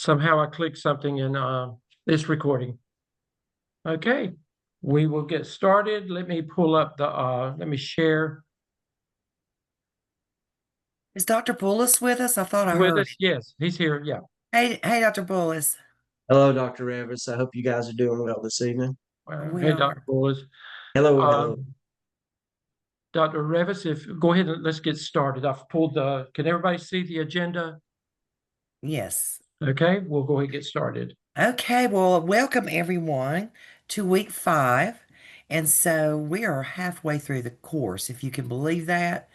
Somehow I clicked something in this recording. Okay, we will get started. Let me pull up let me share. Is Dr. Bullis with us? I thought I With heard us? Yes, he's here. Yeah. him. Hey, Dr. Bullis. Hello, Dr. Revis. I hope you guys are doing well this evening. We Hey, are. Dr. Bullis. Hello, hello. Dr. Revis, go ahead and let's get started. I've pulled can everybody see the agenda? Yes. Okay, we'll go ahead and get started. Okay, well, welcome everyone to week 5. And so we are halfway through the course, if you can believe that.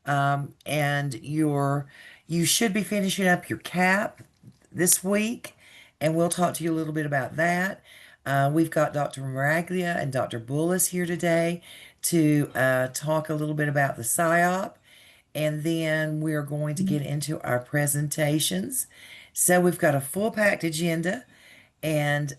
And you should be finishing up your CAAP this week, and we'll talk to you a little bit about that. We've got Dr. Moraglia and Dr. Bullis here today to talk a little bit about the SIAP, and then we're going to get into our presentations. So we've got a full packed agenda, and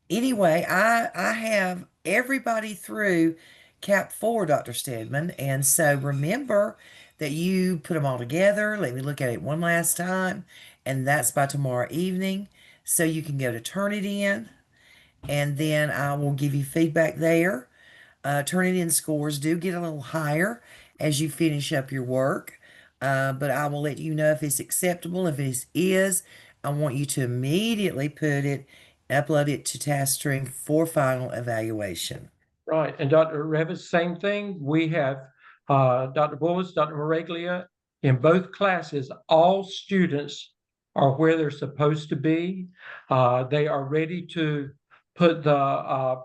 anyway, I have everybody through CAP 4, Dr. Stedman, and so remember that you put them all together. Let me look at it one last time, and that's by tomorrow evening, so you can go to Turnitin, and then I will give you feedback there. Turnitin scores do get a little higher as you finish up your work, but I will let you know if it's acceptable. If it is, I want you to immediately upload it to Taskstream for final evaluation. Right, and Dr. Revis, same thing. We have Dr. Bullis, Dr. Moraglia. In both classes, all students are where they're supposed to be. They are ready to put the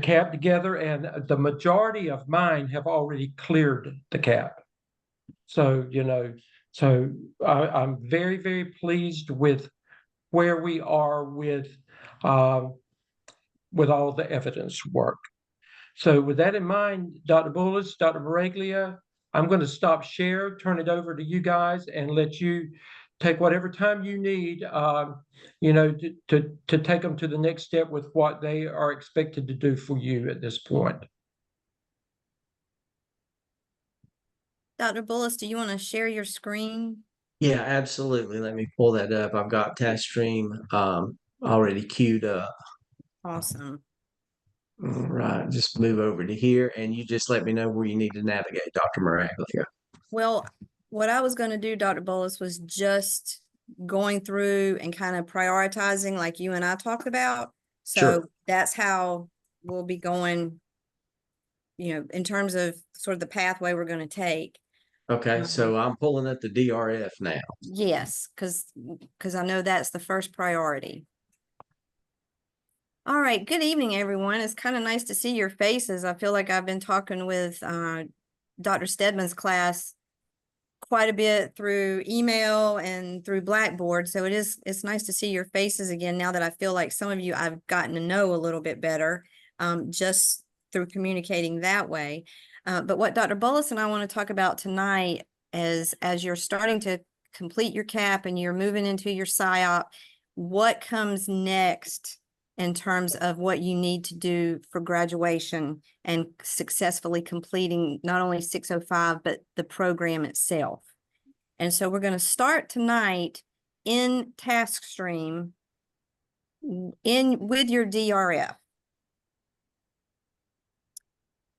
CAP together, and the majority of mine have already cleared the CAP. So, I'm very, very pleased with where we are with all the evidence work. So with that in mind, Dr. Bullis, Dr. Moraglia, I'm going to stop share, turn it over to you guys, and let you take whatever time you need, to take them to the next step with what they are expected to do for you at this point. Dr. Bullis, do you want to share your screen? Yeah, absolutely. Let me pull that up. I've got Taskstream already queued up. Awesome. All right, just move over to here, and you just let me know where you need to navigate, Dr. Moraglia. Well, what I was going to do, Dr. Bullis, was just going through and kind of prioritizing like you and I talked about. So Sure. that's how we'll be going, in terms of sort of the pathway we're going to take. Okay, so I'm pulling up the DRF now. Yes, because I know that's the first priority. All right, good evening, everyone. It's kind of nice to see your faces. I feel like I've been talking with Dr. Stedman's class quite a bit through email and through Blackboard. So it's nice to see your faces again now that I feel like some of you I've gotten to know a little bit better just through communicating that way. But what Dr. Bullis and I want to talk about tonight is as you're starting to complete your CAP and you're moving into your SIAP, what comes next in terms of what you need to do for graduation and successfully completing not only 605, but the program itself. And so we're going to start tonight in Taskstream with your DRF.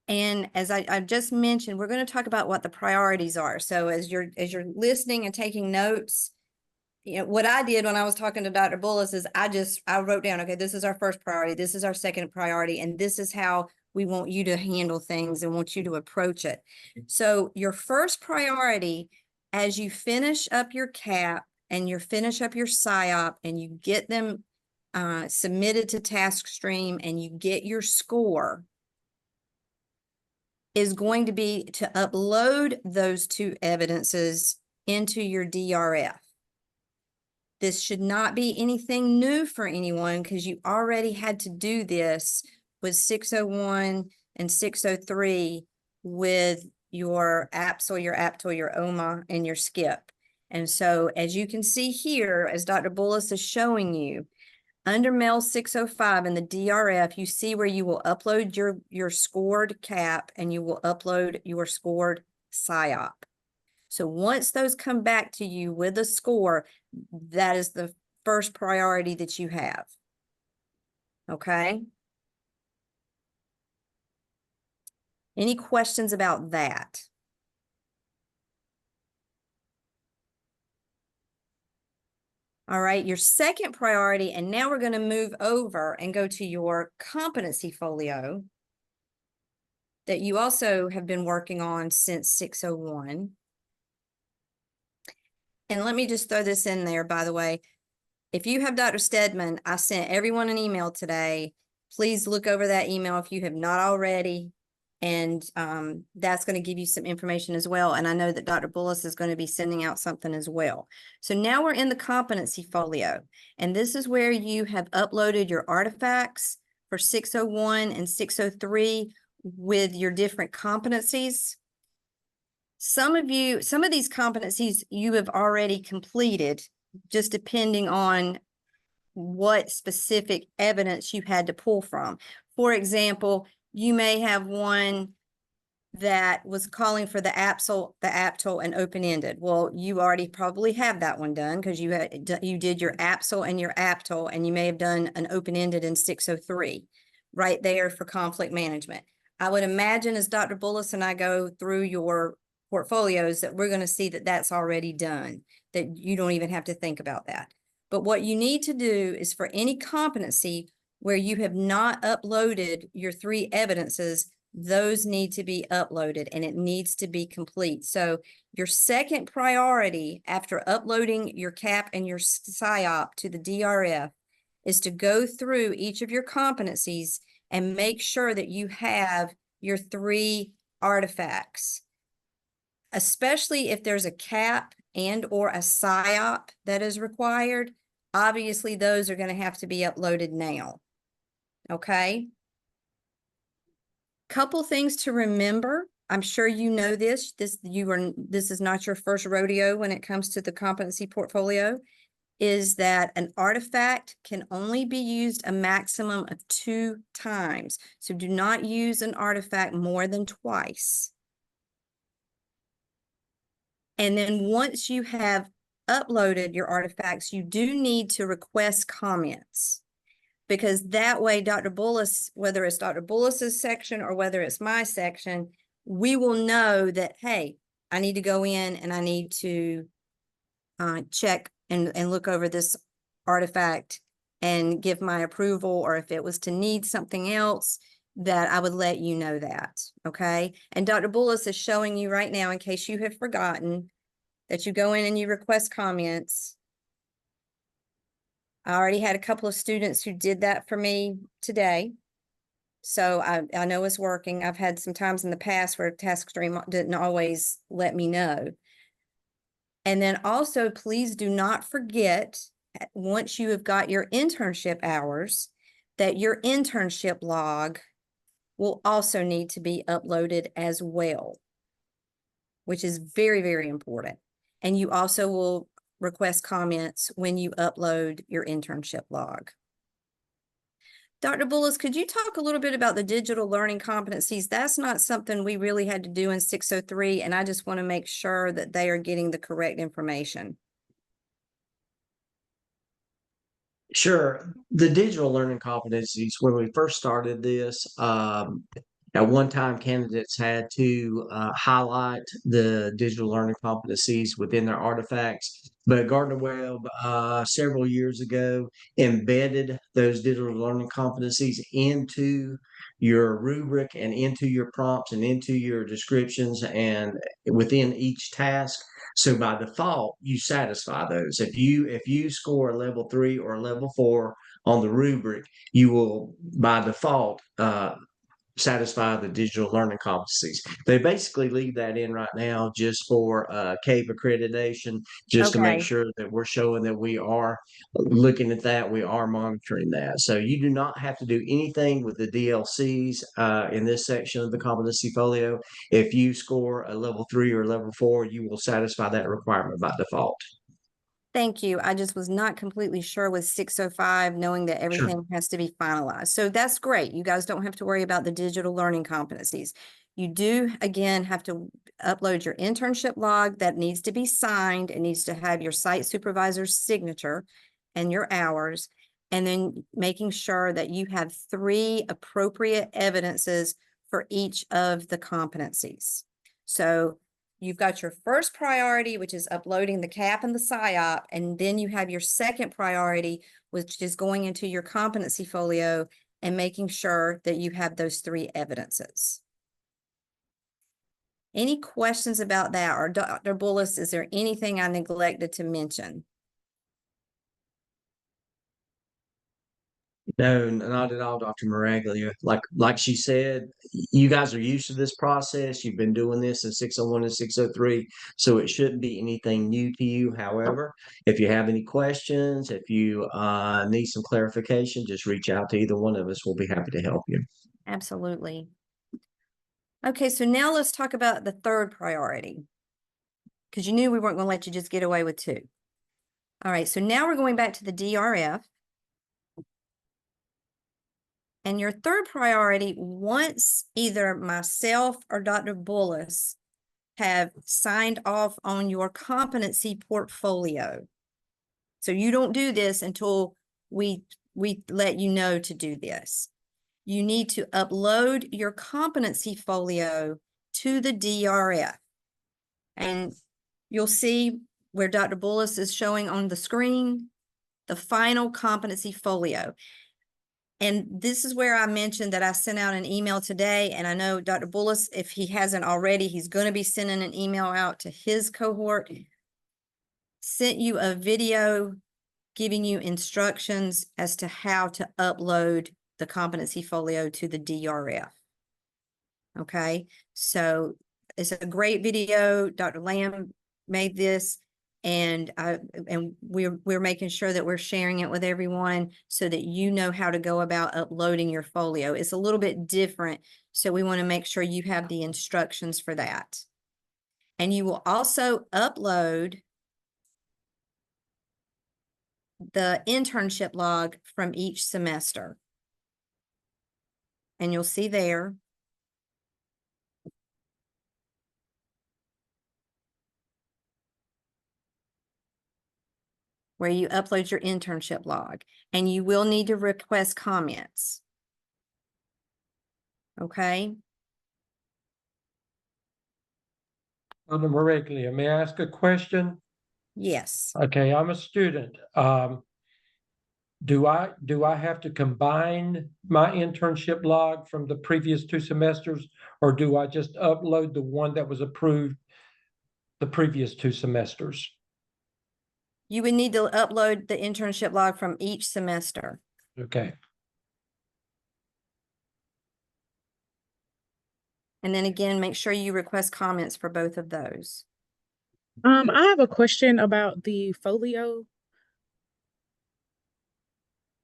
And as I just mentioned, we're going to talk about what the priorities are. So as you're listening and taking notes, what I did when I was talking to Dr. Bullis is I wrote down, okay, this is our first priority, this is our second priority, and this is how we want you to handle things and want you to approach it. So your first priority, as you finish up your CAP and you finish up your SIAP and you get them submitted to Taskstream and you get your score, is going to be to upload those two evidences into your DRF. This should not be anything new for anyone because you already had to do this with 601 and 603 with your APSL, your APTL, your OMA, and your SCIP. And so as you can see here, as Dr. Bullis is showing you, under MEL 605 in the DRF, you see where you will upload your scored CAP and you will upload your scored SIAP. So once those come back to you with a score, that is the first priority that you have. Okay? Any questions about that? All right, your second priority, and now we're going to move over and go to your competency folio that you also have been working on since 601. And let me just throw this in there, by the way. If you have Dr. Stedman, I sent everyone an email today. Please look over that email if you have not already. And that's going to give you some information as well. And I know that Dr. Bullis is going to be sending out something as well. So now we're in the competency folio. And this is where you have uploaded your artifacts for 601 and 603 with your different competencies. Some of these competencies you have already completed, just depending on what specific evidence you had to pull from. For example, you may have one that was calling for the APSEL, the APTL, and open-ended. Well, you already probably have that one done because you did your APSEL and your APTL, and you may have done an open-ended in 603 right there for conflict management. I would imagine as Dr. Bullis and I go through your portfolios that we're going to see that that's already done, that you don't even have to think about that. But what you need to do is for any competency where you have not uploaded your 3 evidences, those need to be uploaded and it needs to be complete. So your second priority after uploading your CAAP and your SIAP to the DRF is to go through each of your competencies and make sure that you have your 3 artifacts, especially if there's a CAAP and or a SIAP that is required. Obviously, those are going to have to be uploaded now. Okay. Couple things to remember. I'm sure you know this. This is not your first rodeo when it comes to the competency portfolio, is that an artifact can only be used a maximum of 2 times. So do not use an artifact more than twice. And then once you have uploaded your artifacts, you do need to request comments, because that way Dr. Bullis, whether it's Dr. Bullis's section or whether it's my section, we will know that, hey, I need to go in and I need to check and look over this artifact and give my approval, or if it was to need something else, that I would let you know that, okay? And Dr. Bullis is showing you right now, in case you have forgotten, that you go in and you request comments. I already had a couple of students who did that for me today. So I know it's working. I've had some times in the past where Taskstream didn't always let me know. And then also, please do not forget, once you have got your internship hours, that your internship log will also need to be uploaded as well, which is very, very important. And you also will request comments when you upload your internship log. Dr. Bullis, could you talk a little bit about the digital learning competencies? That's not something we really had to do in 603, and I just want to make sure that they are getting the correct information. Sure. The digital learning competencies, when we first started this, at one time, candidates had to highlight the digital learning competencies within their artifacts. But Gardner Webb, several years ago, embedded those digital learning competencies into your rubric and into your prompts and into your descriptions and within each task. So by default, you satisfy those. If you score a level 3 or a level 4 on the rubric, you will by default satisfy the digital learning competencies. They basically leave that in right now just for CAAP accreditation, just to make sure that we're showing that we are looking at that, we are monitoring that. So you do not have to do anything with the DLCs in this section of the competency folio. If you score a level 3 or level 4, you will satisfy that requirement by default. Thank you. I just was not completely sure with 605, knowing that everything has to be finalized. So that's great. You guys don't have to worry about the digital learning competencies. You do, again, have to upload your internship log that needs to be signed. It needs to have your site supervisor's signature and your hours, and then making sure that you have 3 appropriate evidences for each of the competencies. So you've got your first priority, which is uploading the CAAP and the SIAP, and then you have your second priority, which is going into your competency folio and making sure that you have those 3 evidences. Any questions about that? Or Dr. Bullis, is there anything I neglected to mention? No, not at all, Dr. Moraglia. Like she said, you guys are used to this process. You've been doing this in 601 and 603, so it shouldn't be anything new to you. However, if you have any questions, if you need some clarification, just reach out to either one of us. We'll be happy to help you. Absolutely. Okay, so now let's talk about the third priority, because you knew we weren't going to let you just get away with 2. All right, so now we're going back to the DRF. And your third priority, once either myself or Dr. Bullis have signed off on your competency portfolio. So you don't do this until we let you know to do this. You need to upload your competency folio to the DRF. And you'll see where Dr. Bullis is showing on the screen, the final competency folio. And this is where I mentioned that I sent out an email today, and I know Dr. Bullis, if he hasn't already, he's going to be sending an email out to his cohort, sent you a video giving you instructions as to how to upload the competency folio to the DRF. Okay, so it's a great video. Dr. Lamb made this, and we're making sure that we're sharing it with everyone so that you know how to go about uploading your folio. It's a little bit different, so we want to make sure you have the instructions for that. And you will also upload the internship log from each semester. And you'll see there. Where you upload your internship log, and you will need to request comments. Okay. Dr. Moraglia, may I ask a question? Yes. Okay, I'm a student. Do I have to combine my internship log from the previous 2 semesters, or do I just upload the one that was approved the previous 2 semesters? You would need to upload the internship log from each semester. Okay. And then again, make sure you request comments for both of those. I have a question about the folio.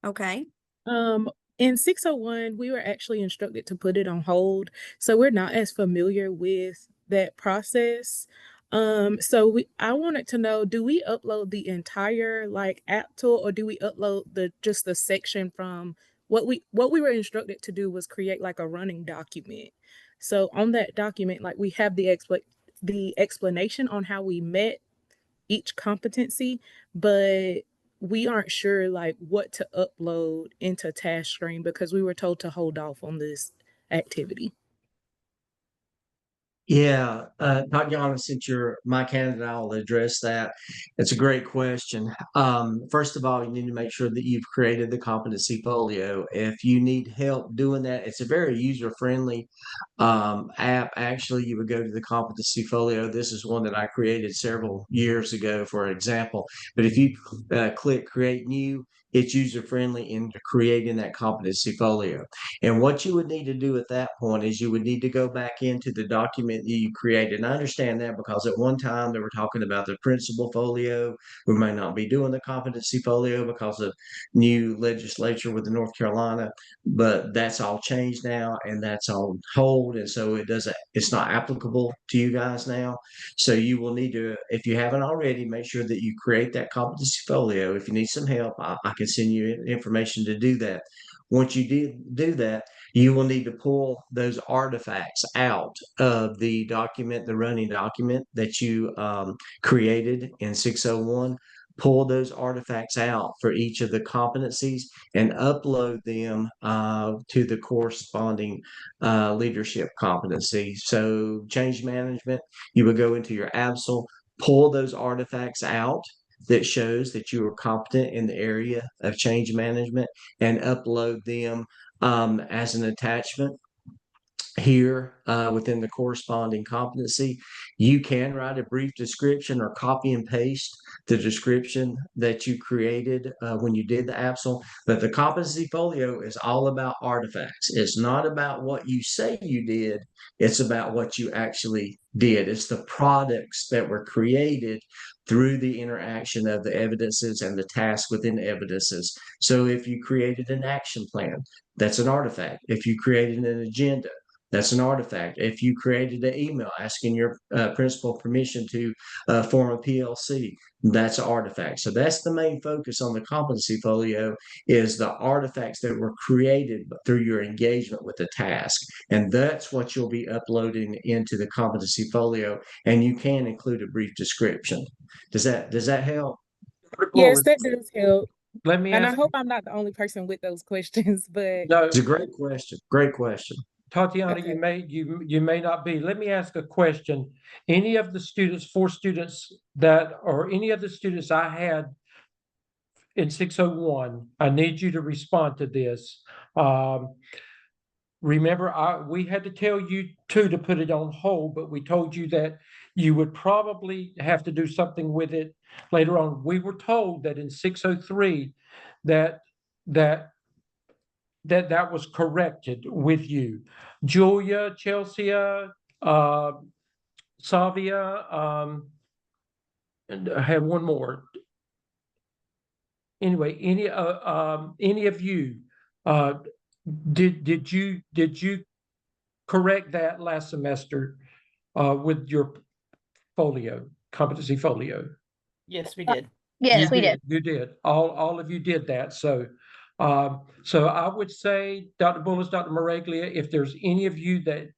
Okay. In 601, we were actually instructed to put it on hold, so we're not as familiar with that process. I wanted to know, do we upload the entire app tool, or do we upload just the section from what we were instructed to do was create a running document. So on that document, we have the explanation on how we met each competency, but we aren't sure what to upload into Taskstream because we were told to hold off on this activity. Yeah, Tatiana, since you're my candidate, I'll address that. It's a great question. First of all, you need to make sure that you've created the competency folio. If you need help doing that, it's a very user-friendly app. Actually, you would go to the competency folio. This is one that I created several years ago, for example. But if you click Create New, it's user-friendly into creating that competency folio. And what you would need to do at that point is you would need to go back into the document that you created. And I understand that because at one time they were talking about the principal folio. We may not be doing the competency folio because of new legislature with the North Carolina, but that's all changed now and that's on hold. And so it's not applicable to you guys now. So you will need to, if you haven't already, make sure that you create that competency folio. If you need some help, I can send you information to do that. Once you do that, you will need to pull those artifacts out of the document, the running document that you created in 601. Pull those artifacts out for each of the competencies and upload them to the corresponding leadership competency. So change management, you would go into your ABSL, pull those artifacts out that shows that you are competent in the area of change management, and upload them as an attachment here within the corresponding competency. You can write a brief description or copy and paste the description that you created when you did the ABSL. But the competency folio is all about artifacts. It's not about what you say you did. It's about what you actually did. It's the products that were created through the interaction of the evidences and the tasks within the evidences. So if you created an action plan, that's an artifact. If you created an agenda, that's an artifact. If you created an email asking your principal permission to form a PLC, that's an artifact. So that's the main focus on the competency folio, is the artifacts that were created through your engagement with the task. And that's what you'll be uploading into the competency folio. And you can include a brief description. Does that help? Yes, that does help. Let me And I ask. hope I'm not the only person with those questions, but No, It's a great question. Great question. Tatiana, Okay. you may not be. Let me ask a question. Any of the students, 4 students that, or any of the students I had in 601, I need you to respond to this. Remember, we had to tell you to put it on hold, but we told you that you would probably have to do something with it later on. We were told that in 603 that was corrected with you. Julia, Chelsea, Savia, and I have one more. Anyway, any of you, did you correct that last semester with your folio, competency folio? Yes, we did. Yes, we did. You did. All of you did that. So I would say, Dr. Bullis, Dr. Moraglia, if there's any of you that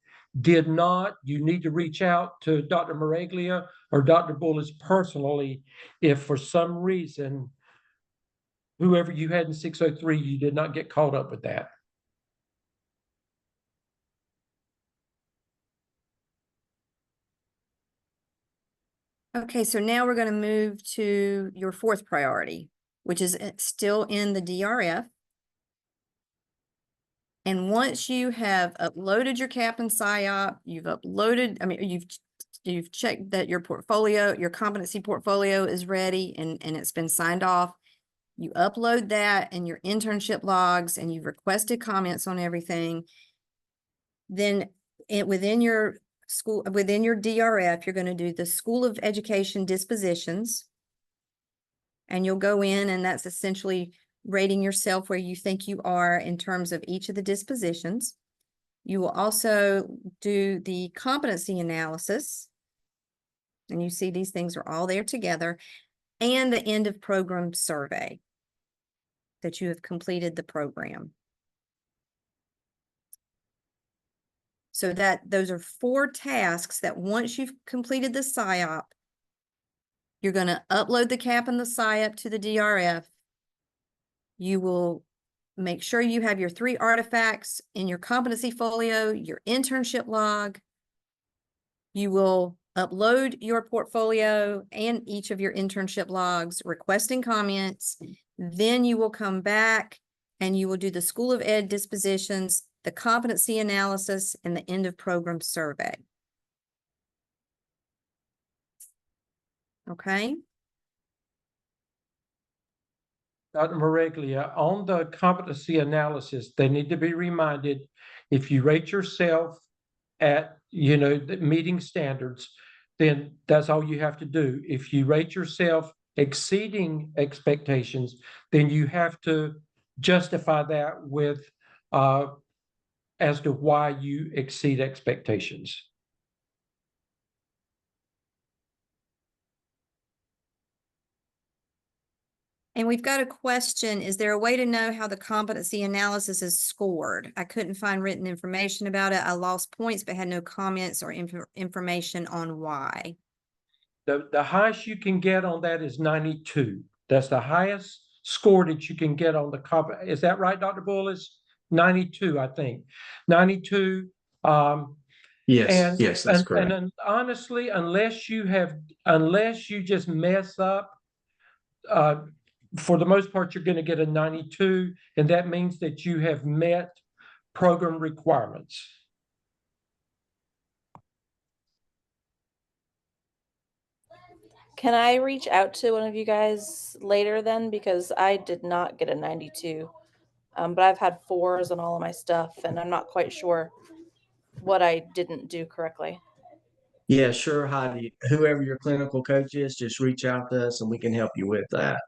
did not, you need to reach out to Dr. Moraglia or Dr. Bullis personally. If for some reason, whoever you had in 603, you did not get caught up with that. Okay, so now we're going to move to your 4th priority, which is still in the DRF. And once you have uploaded your CAAP and SIAP, you've checked that your portfolio, your competency portfolio is ready and it's been signed off. You upload that and your internship logs, and you've requested comments on everything. Then within your DRF, you're going to do the School of Education dispositions. And you'll go in, and that's essentially rating yourself where you think you are in terms of each of the dispositions. You will also do the competency analysis. And you see these things are all there together. And the end of program survey, that you have completed the program. So those are 4 tasks that once you've completed the SIAP, you're going to upload the CAAP and the SIAP to the DRF. You will make sure you have your 3 artifacts in your competency folio, your internship log. You will upload your portfolio and each of your internship logs, requesting comments. Then you will come back and you will do the School of Ed dispositions, the competency analysis, and the end of program survey. Okay. Dr. Moraglia, on the competency analysis, they need to be reminded, if you rate yourself at, the meeting standards, then that's all you have to do. If you rate yourself exceeding expectations, then you have to justify that with as to why you exceed expectations. And we've got a question. Is there a way to know how the competency analysis is scored? I couldn't find written information about it. I lost points, but had no comments or information on why. The highest you can get on that is 92. That's the highest score that you can get on the is that right, Dr. Bullis? 92, I think. 92. Yes, yes, that's correct. And honestly, unless you just mess up, for the most part, you're going to get a 92, and that means that you have met program requirements. Can I reach out to one of you guys later then? Because I did not get a 92. But I've had 4s on all of my stuff, and I'm not quite sure what I didn't do correctly. Yeah, sure, Heidi. Whoever your clinical coach is, just reach out to us and we can help you with that.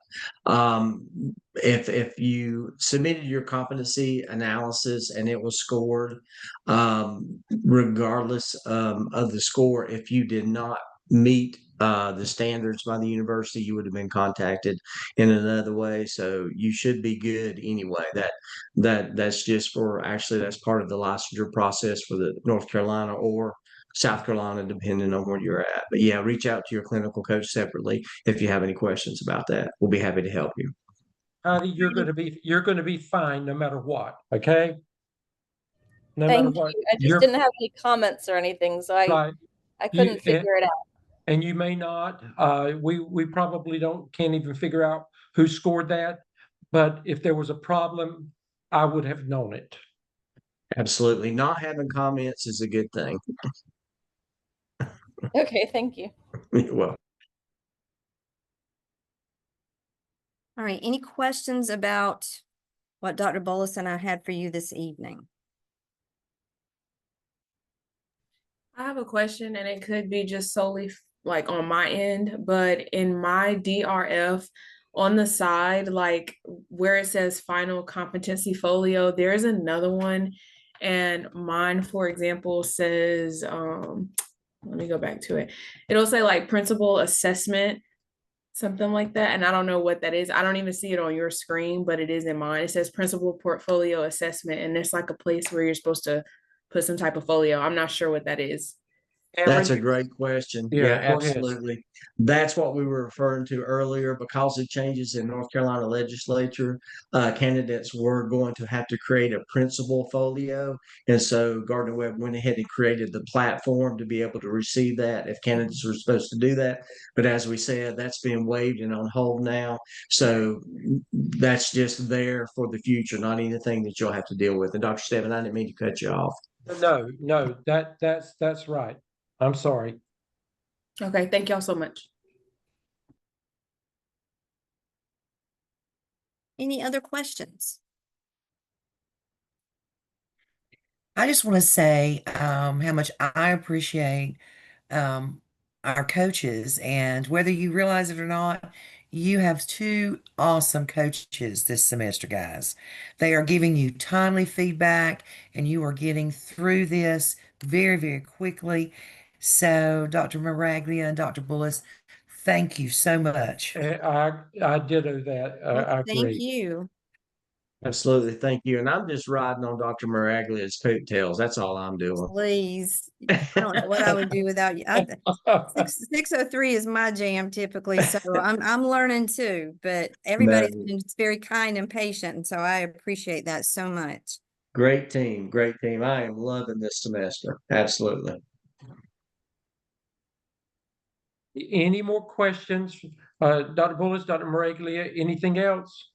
If you submitted your competency analysis and it was scored, regardless of the score, if you did not meet the standards by the university, you would have been contacted in another way. So you should be good anyway. That's just for actually that's part of the licensure process for the North Carolina or South Carolina, depending on where you're at. But yeah, reach out to your clinical coach separately if you have any questions about that. We'll be happy to help you. Heidi, you're going to be fine no matter what. Okay. No Thank matter what. you. I just didn't have any comments or anything, so right. I couldn't figure it out. And you may not. We probably can't even figure out who scored that. But if there was a problem, I would have known it. Absolutely. Not having comments is a good thing. Okay, thank you. Well, All right. Any questions about what Dr. Bullis and I had for you this evening? I have a question, and it could be just solely like on my end, but in my DRF on the side, like where it says final competency folio, there is another one. And mine, for example, says, let me go back to it. It'll say like principal assessment, something like that. And I don't know what that is. I don't even see it on your screen, but it is in mine. It says principal portfolio assessment. And there's like a place where you're supposed to put some type of folio. I'm not sure what that is. that's a great question. Yeah, go ahead. absolutely. That's what we were referring to earlier. Because of changes in North Carolina legislature, candidates were going to have to create a principal folio. And so Gardner Webb went ahead and created the platform to be able to receive that if candidates were supposed to do that. But as we said, that's been waived and on hold now. So that's just there for the future, not anything that you'll have to deal with. And Dr. Steven, I didn't mean to cut you off. No, that's right. I'm sorry. Okay, thank y'all so much. Any other questions? I just want to say how much I appreciate our coaches, and whether you realize it or not, you have 2 awesome coaches this semester, guys. They are giving you timely feedback, and you are getting through this very, very quickly. So, Dr. Moraglia and Dr. Bullis, thank you so much. I ditto that. I Thank agree. you. Absolutely. Thank you. And I'm just riding on Dr. Maraglia's coattails. That's all I'm doing. Please. I don't know what I would do without you. 603 is my jam typically, so I'm learning too, but everybody's been just very kind and patient, and so I appreciate that so much. Great team. Great team. I am loving this semester. Absolutely. Any more questions? Dr. Bullis, Dr. Moraglia, anything else?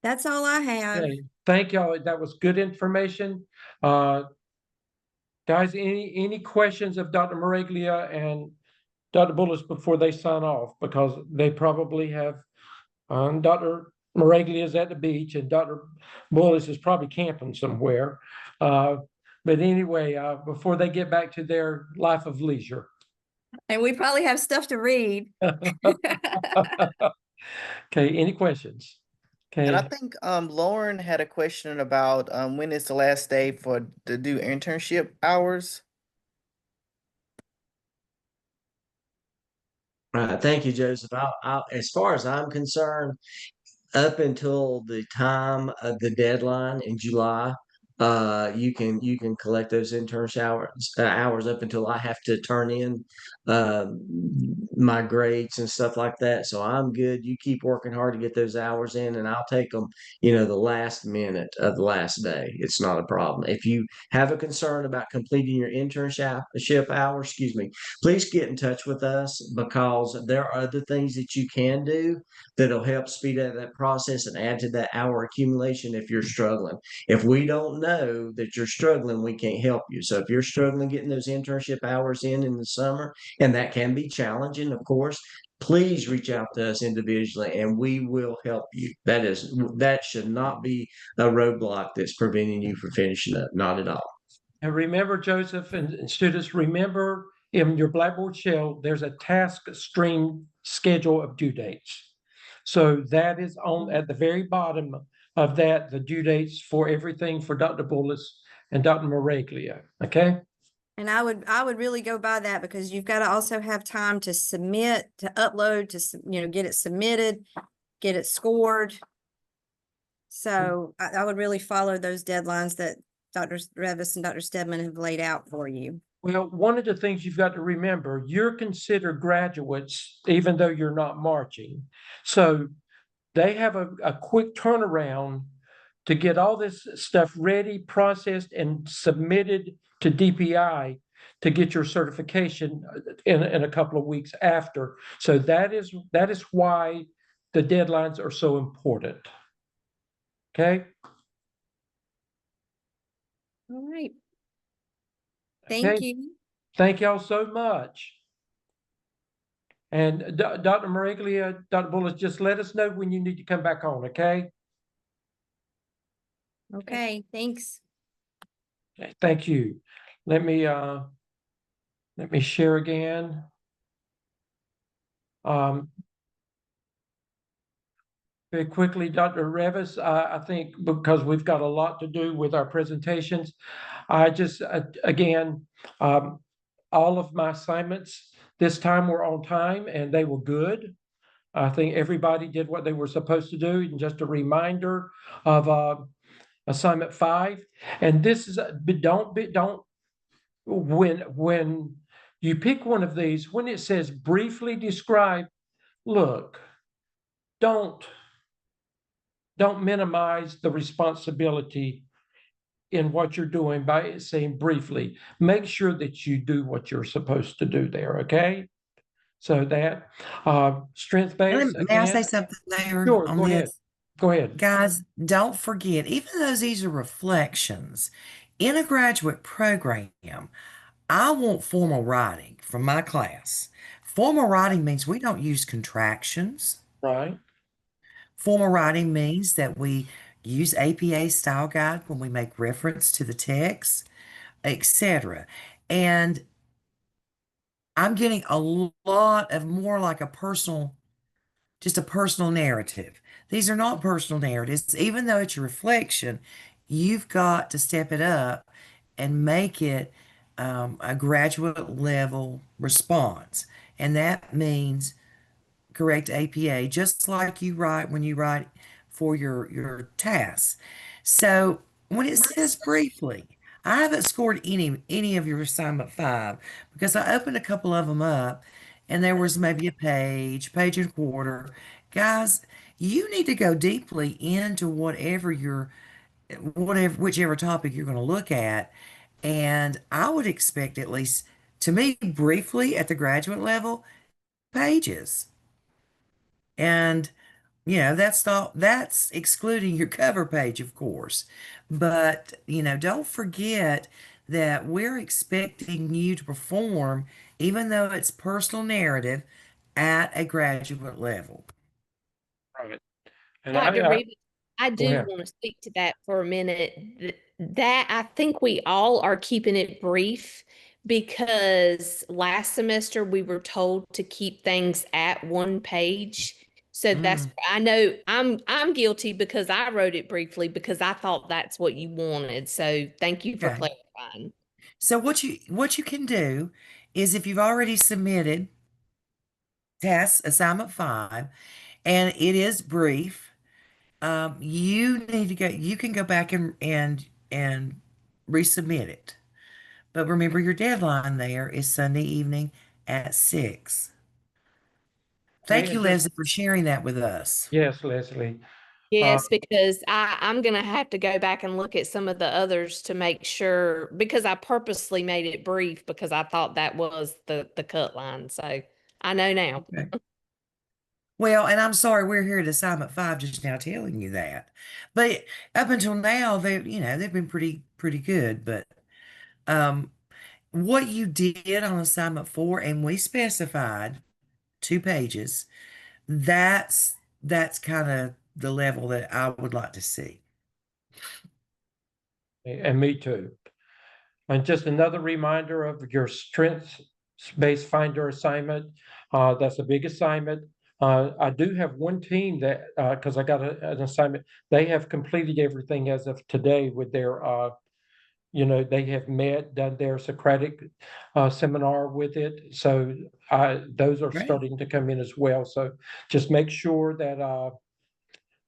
That's all I have. Okay. Thank y'all. That was good information. Guys, any questions of Dr. Moraglia and Dr. Bullis before they sign off? Because they probably have, Dr. Moraglia is at the beach and Dr. Bullis is probably camping somewhere. But anyway, before they get back to their life of leisure. And we probably have stuff to read. Okay, any questions? And I Okay, think Lauren had a question about when is the last day to do internship hours? Thank you, Joseph. As far as I'm concerned, up until the time of the deadline in July, you can collect those internship hours up until I have to turn in uh, my grades and stuff like that. So I'm good. You keep working hard to get those hours in, and I'll take them. The last minute of the last day. It's not a problem. If you have a concern about completing your internship hours, excuse me, please get in touch with us because there are other things that you can do that'll help speed up that process and add to that hour accumulation if you're struggling. If we don't know that you're struggling, we can't help you. So if you're struggling getting those internship hours in the summer, and that can be challenging, of course, please reach out to us individually and we will help you. That should not be a roadblock that's preventing you from finishing up. Not at all. And remember, Joseph and students, remember in your Blackboard shell, there's a task stream schedule of due dates. So that is on at the very bottom of that, the due dates for everything for Dr. Bullis and Dr. Moraglia. Okay. And I would really go by that because you've got to also have time to submit, to upload, to get it submitted, get it scored. So I would really follow those deadlines that Dr. Revis and Dr. Stedman have laid out for you. Well, one of the things you've got to remember, you're considered graduates, even though you're not marching. So they have a quick turnaround to get all this stuff ready, processed, and submitted to DPI to get your certification in a couple of weeks after. So that is why the deadlines are so important. Okay. All right. Thank Okay. you. Thank y'all so much. And Dr. Moraglia, Dr. Bullis, just let us know when you need to come back on, okay? Okay, thanks. Okay, thank you. Let me share again. Very quickly, Dr. Revis, I think because we've got a lot to do with our presentations, I just, again, all of my assignments this time were on time and they were good. I think everybody did what they were supposed to do. And just a reminder of assignment 5. And this is, when you pick one of these, when it says briefly describe, look, don't minimize the responsibility in what you're doing by saying briefly. Make sure that you do what you're supposed to do there, okay? So that strength based. May I say something there Sure, on go this? ahead. Go ahead. Guys, don't forget, even though these are reflections, in a graduate program, I want formal writing from my class. Formal writing means we don't use contractions. Right. Formal writing means that we use APA style guide when we make reference to the text, etc. And I'm getting a lot of more like just a personal narrative. These are not personal narratives. Even though it's a reflection, you've got to step it up and make it a graduate level response. And that means correct APA, just like you write when you write for your tasks. So when it says briefly, I haven't scored any of your assignment 5 because I opened a couple of them up and there was maybe a page and a quarter. Guys, you need to go deeply into whichever topic you're going to look at. And I would expect, at least to me, briefly at the graduate level, pages. And that's excluding your cover page, of course. But don't forget that we're expecting you to perform, even though it's personal narrative, at a graduate level. Right. And Dr. Reeves, I go do ahead. want to speak to that for a minute. That I think we all are keeping it brief because last semester we were told to keep things at 1 page. So I know I'm guilty because I wrote it briefly because I thought that's what you wanted. So thank you for Okay. clarifying. So what you can do is if you've already submitted task assignment 5, and it is brief. You need to go. You can go back and resubmit it. But remember, your deadline there is Sunday evening at 6. Thank Okay, you, and just- Leslie, for sharing that with us. Yes, Leslie. Yes, because I'm gonna have to go back and look at some of the others to make sure, because I purposely made it brief because I thought that was the cut line. So I know now. Okay. Well, and I'm sorry we're here at assignment 5 just now telling you that. But up until now, they've been pretty good. But what you did on assignment 4, and we specified 2 pages, that's kind of the level that I would like to see. And me too. And just another reminder of your strengths-based finder assignment. That's a big assignment. I do have one team that, because I got an assignment, they have completed everything as of today with their, they have met, done their Socratic seminar with it. So those are Great. starting to come in as well. So just make sure that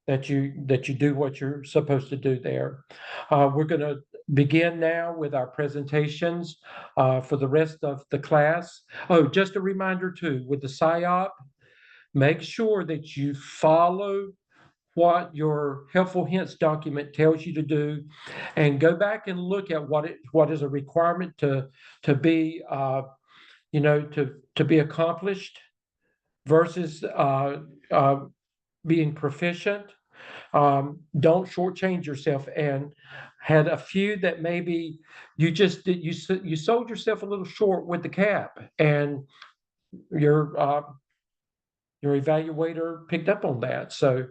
that you do what you're supposed to do there. We're going to begin now with our presentations for the rest of the class. Oh, just a reminder too, with the SIAP, make sure that you follow what your helpful hints document tells you to do, and go back and look at what is a requirement to be to be accomplished versus being proficient. Don't shortchange yourself. And had a few that maybe you just did, you sold yourself a little short with the CAAP, and your evaluator picked up on that. So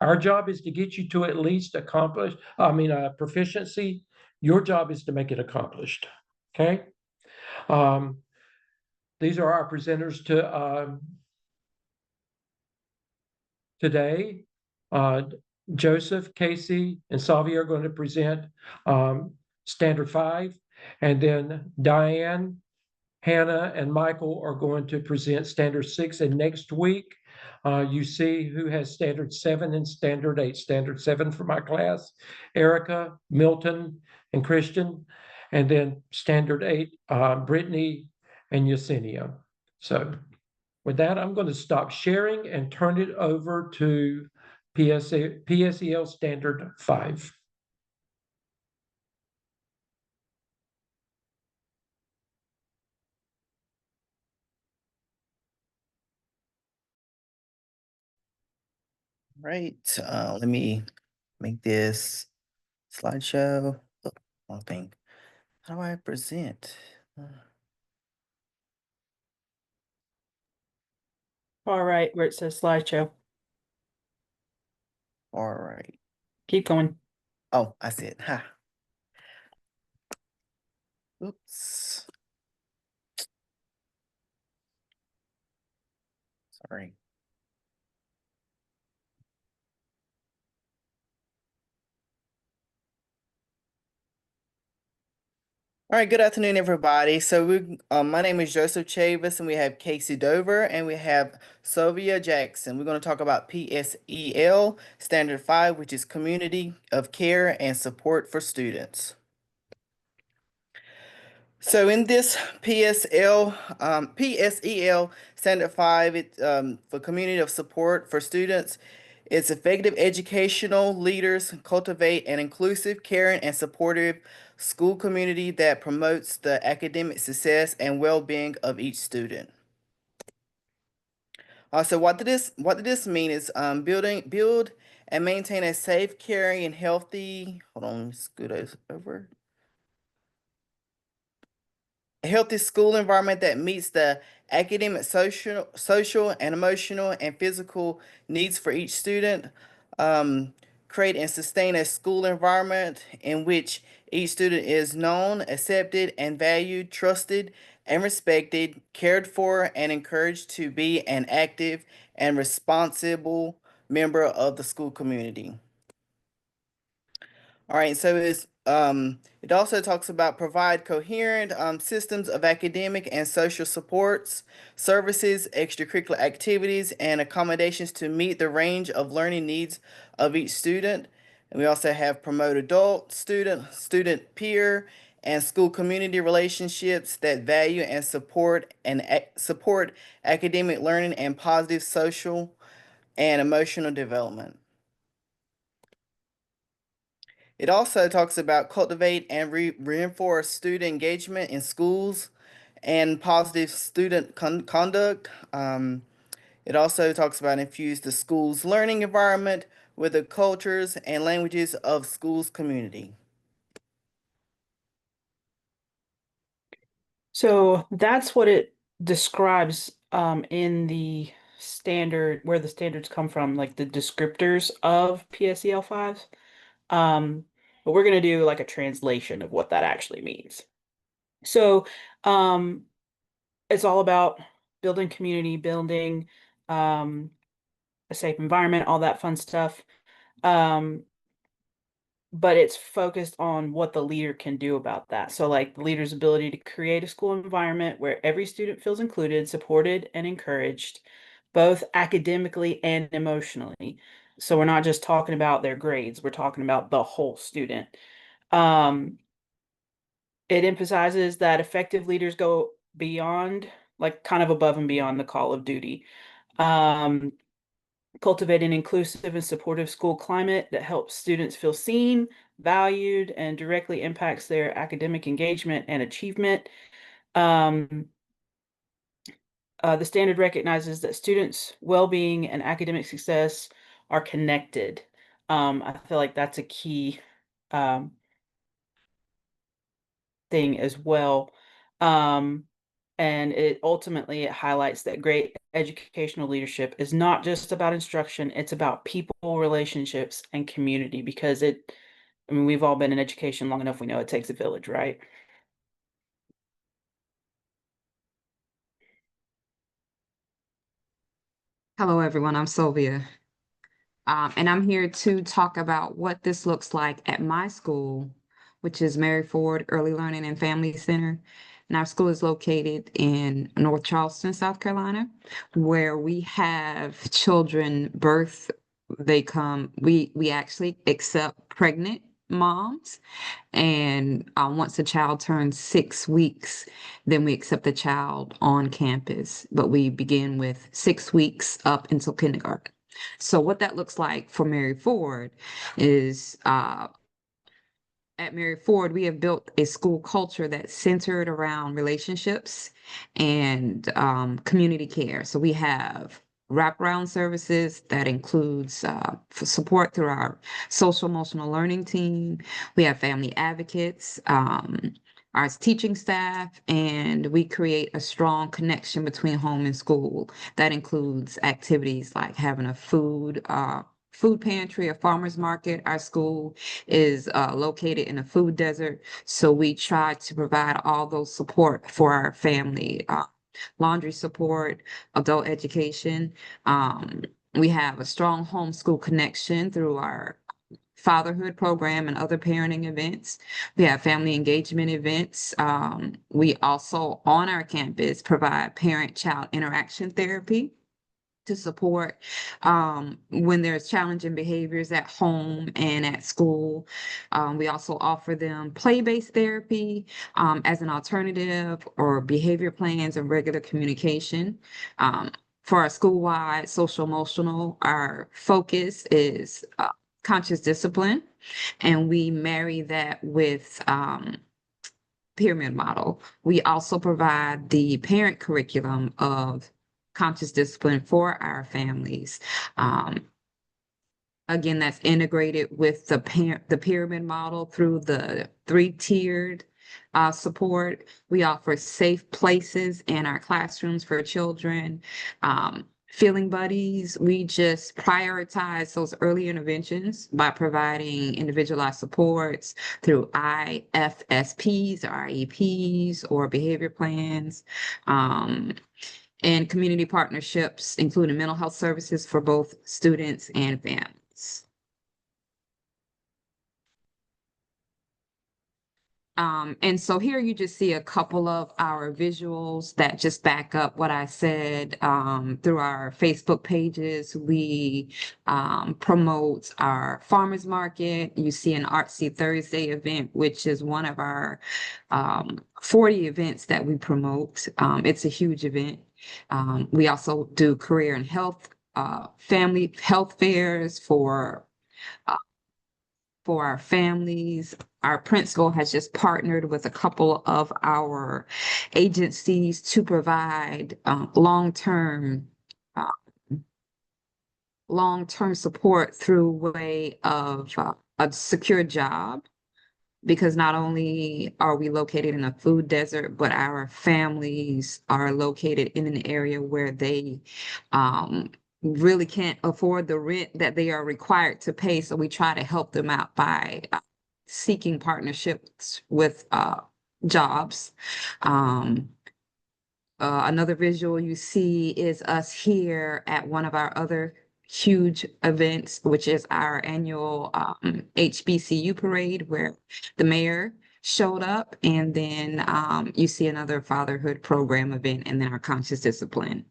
our job is to get you to at least proficiency. Your job is to make it accomplished. Okay. These are our presenters to today. Joseph, Casey, and Savia are going to present Standard 5, and then Diane, Hannah, and Michael are going to present Standard 6. And next week, you see who has Standard 7 and Standard 8. Standard 7 for my class, Erica, Milton, and Christian, and then Standard 8, Brittany and Yesenia. So with that, I'm going to stop sharing and turn it over to PSEL Standard 5. Right. Let me make this slideshow. Oh, wrong thing. How do I present? All right, where it says slideshow. All right. Keep going. Oh, I see it. Ha. Oops. Sorry. All right, good afternoon, everybody. So my name is Joseph Chavis, and we have Casey Dover, and we have Sylvia Jackson. We're going to talk about PSEL Standard 5, which is Community of Care and Support for Students. So in this PSEL Standard 5, for Community of Support for Students, it's effective educational leaders cultivate an inclusive, caring, and supportive school community that promotes the academic success and well-being of each student. So what did this mean is build and maintain a safe, caring, and healthy. Hold on, let me scoot over. A healthy school environment that meets the academic, social, and emotional and physical needs for each student. Create and sustain a school environment in which each student is known, accepted, and valued, trusted, and respected, cared for, and encouraged to be an active and responsible member of the school community. All right, so It also talks about provide coherent systems of academic and social supports, services, extracurricular activities, and accommodations to meet the range of learning needs of each student. And we also have promote adult, student peer, and school community relationships that value and support academic learning and positive social and emotional development. It also talks about cultivate and reinforce student engagement in schools and positive student conduct. It also talks about infuse the school's learning environment with the cultures and languages of school's community. So that's what it describes in the standard, where the standards come from, like the descriptors of PSEL 5. But we're going to do like a translation of what that actually means. So it's all about building community, building a safe environment, all that fun stuff. But it's focused on what the leader can do about that. So like the leader's ability to create a school environment where every student feels included, supported, and encouraged, both academically and emotionally. So we're not just talking about their grades, we're talking about the whole student. It emphasizes that effective leaders go beyond, like kind of above and beyond the call of duty. Cultivate an inclusive and supportive school climate that helps students feel seen, valued, and directly impacts their academic engagement and achievement. The standard recognizes that students' well-being and academic success are connected. I feel like that's a key thing as well. And it ultimately it highlights that great educational leadership is not just about instruction, it's about people, relationships, and community, because I mean, we've all been in education long enough, we know it takes a village, right? Hello, everyone. I'm Sylvia. And I'm here to talk about what this looks like at my school, which is Mary Ford Early Learning and Family Center. And our school is located in North Charleston, South Carolina, where we have children we actually accept pregnant moms. And once a child turns 6 weeks, then we accept the child on campus. But we begin with 6 weeks up until kindergarten. So what that looks like for Mary Ford is at Mary Ford, we have built a school culture that's centered around relationships and community care. So we have wraparound services that includes support through our social emotional learning team. We have family advocates, our teaching staff, and we create a strong connection between home and school. That includes activities like having a food pantry, a farmer's market. Our school is located in a food desert, so we try to provide all those support for our family, laundry support, adult education. We have a strong homeschool connection through our fatherhood program and other parenting events. We have family engagement events. We also, on our campus, provide parent-child interaction therapy to support when there's challenging behaviors at home and at school. We also offer them play-based therapy as an alternative, or behavior plans and regular communication. For our school-wide social emotional, our focus is conscious discipline, and we marry that with pyramid model. We also provide the parent curriculum of conscious discipline for our families. Again, that's integrated with the pyramid model through the three-tiered support. We offer safe places in our classrooms for children. Feeling buddies, we just prioritize those early interventions by providing individualized supports through IFSPs, or IEPs, or behavior plans, and community partnerships, including mental health services for both students and families. And so here you just see a couple of our visuals that just back up what I said. Through our Facebook pages, we promote our farmers market. You see an Artsy Thursday event, which is one of our 40 events that we promote. It's a huge event. We also do career and health, family health fairs for our families. Our principal has just partnered with a couple of our agencies to provide uh, long-term support through way of a secure job. Because not only are we located in a food desert, but our families are located in an area where they really can't afford the rent that they are required to pay. So we try to help them out by seeking partnerships with jobs. Another visual you see is us here at one of our other huge events, which is our annual HBCU parade, where the mayor showed up, and then you see another fatherhood program event, and then our conscious discipline.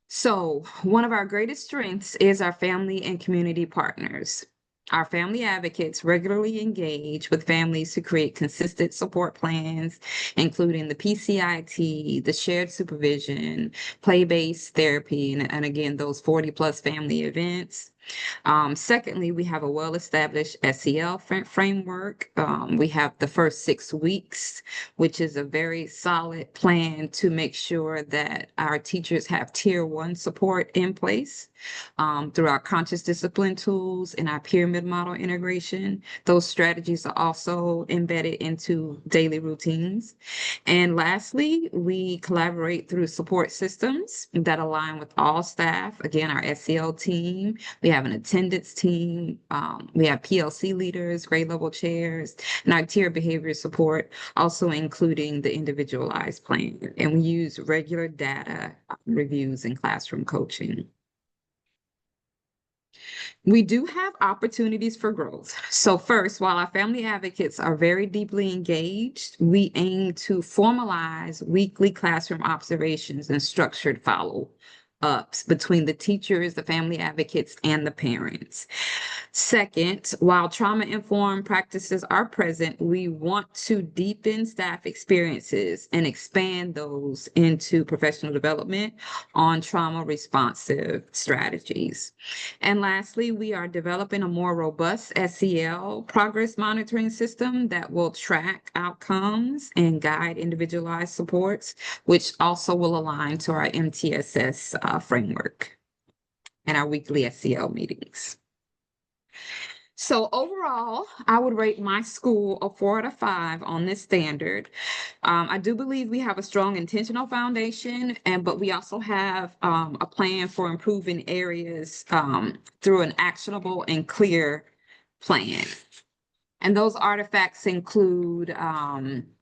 So one of our greatest strengths is our family and community partners. Our family advocates regularly engage with families to create consistent support plans, including the PCIT, the shared supervision, play-based therapy, and again, those 40+ family events. Secondly, we have a well-established SEL framework. We have the first 6 weeks, which is a very solid plan to make sure that our teachers have tier 1 support in place through our conscious discipline tools and our pyramid model integration. Those strategies are also embedded into daily routines. And lastly, we collaborate through support systems that align with all staff. Again, our SEL team, we have an attendance team, we have PLC leaders, grade level chairs, and our tier behavior support, also including the individualized plan. And we use regular data reviews and classroom coaching. We do have opportunities for growth. So first, while our family advocates are very deeply engaged, we aim to formalize weekly classroom observations and structured follow-ups between the teachers, the family advocates, and the parents. Second, while trauma-informed practices are present, we want to deepen staff experiences and expand those into professional development on trauma-responsive strategies. And lastly, we are developing a more robust SEL progress monitoring system that will track outcomes and guide individualized supports, which also will align to our MTSS framework and our weekly SEL meetings. So overall, I would rate my school a 4 out of 5 on this standard. I do believe we have a strong intentional foundation, but we also have a plan for improving areas through an actionable and clear plan. And those artifacts include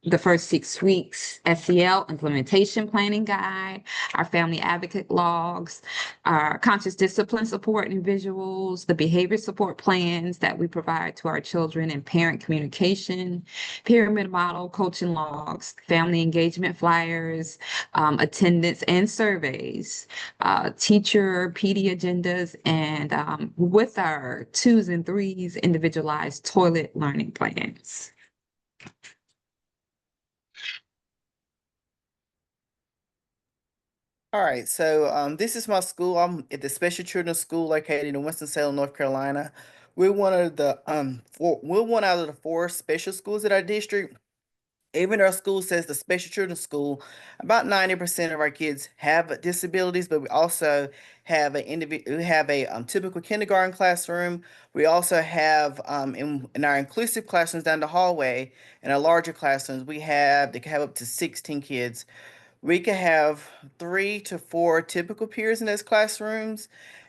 the first 6 weeks SEL implementation planning guide, our family advocate logs, our conscious discipline support and visuals, the behavior support plans that we provide to our children and parent communication, pyramid model coaching logs, family engagement flyers, attendance and surveys, teacher PD agendas, and with our 2s and 3s individualized toilet learning plans. All right, so this is my school. I'm at the Special Children's School located in Winston-Salem, North Carolina. We're one of the we're one out of the 4 special schools at our district. Even our school says the Special Children's School, about 90% of our kids have disabilities, but we also have a typical kindergarten classroom. We also have in our inclusive classrooms down the hallway, in our larger classrooms, they can have up to 16 kids. We could have 3 to 4 typical peers in those classrooms.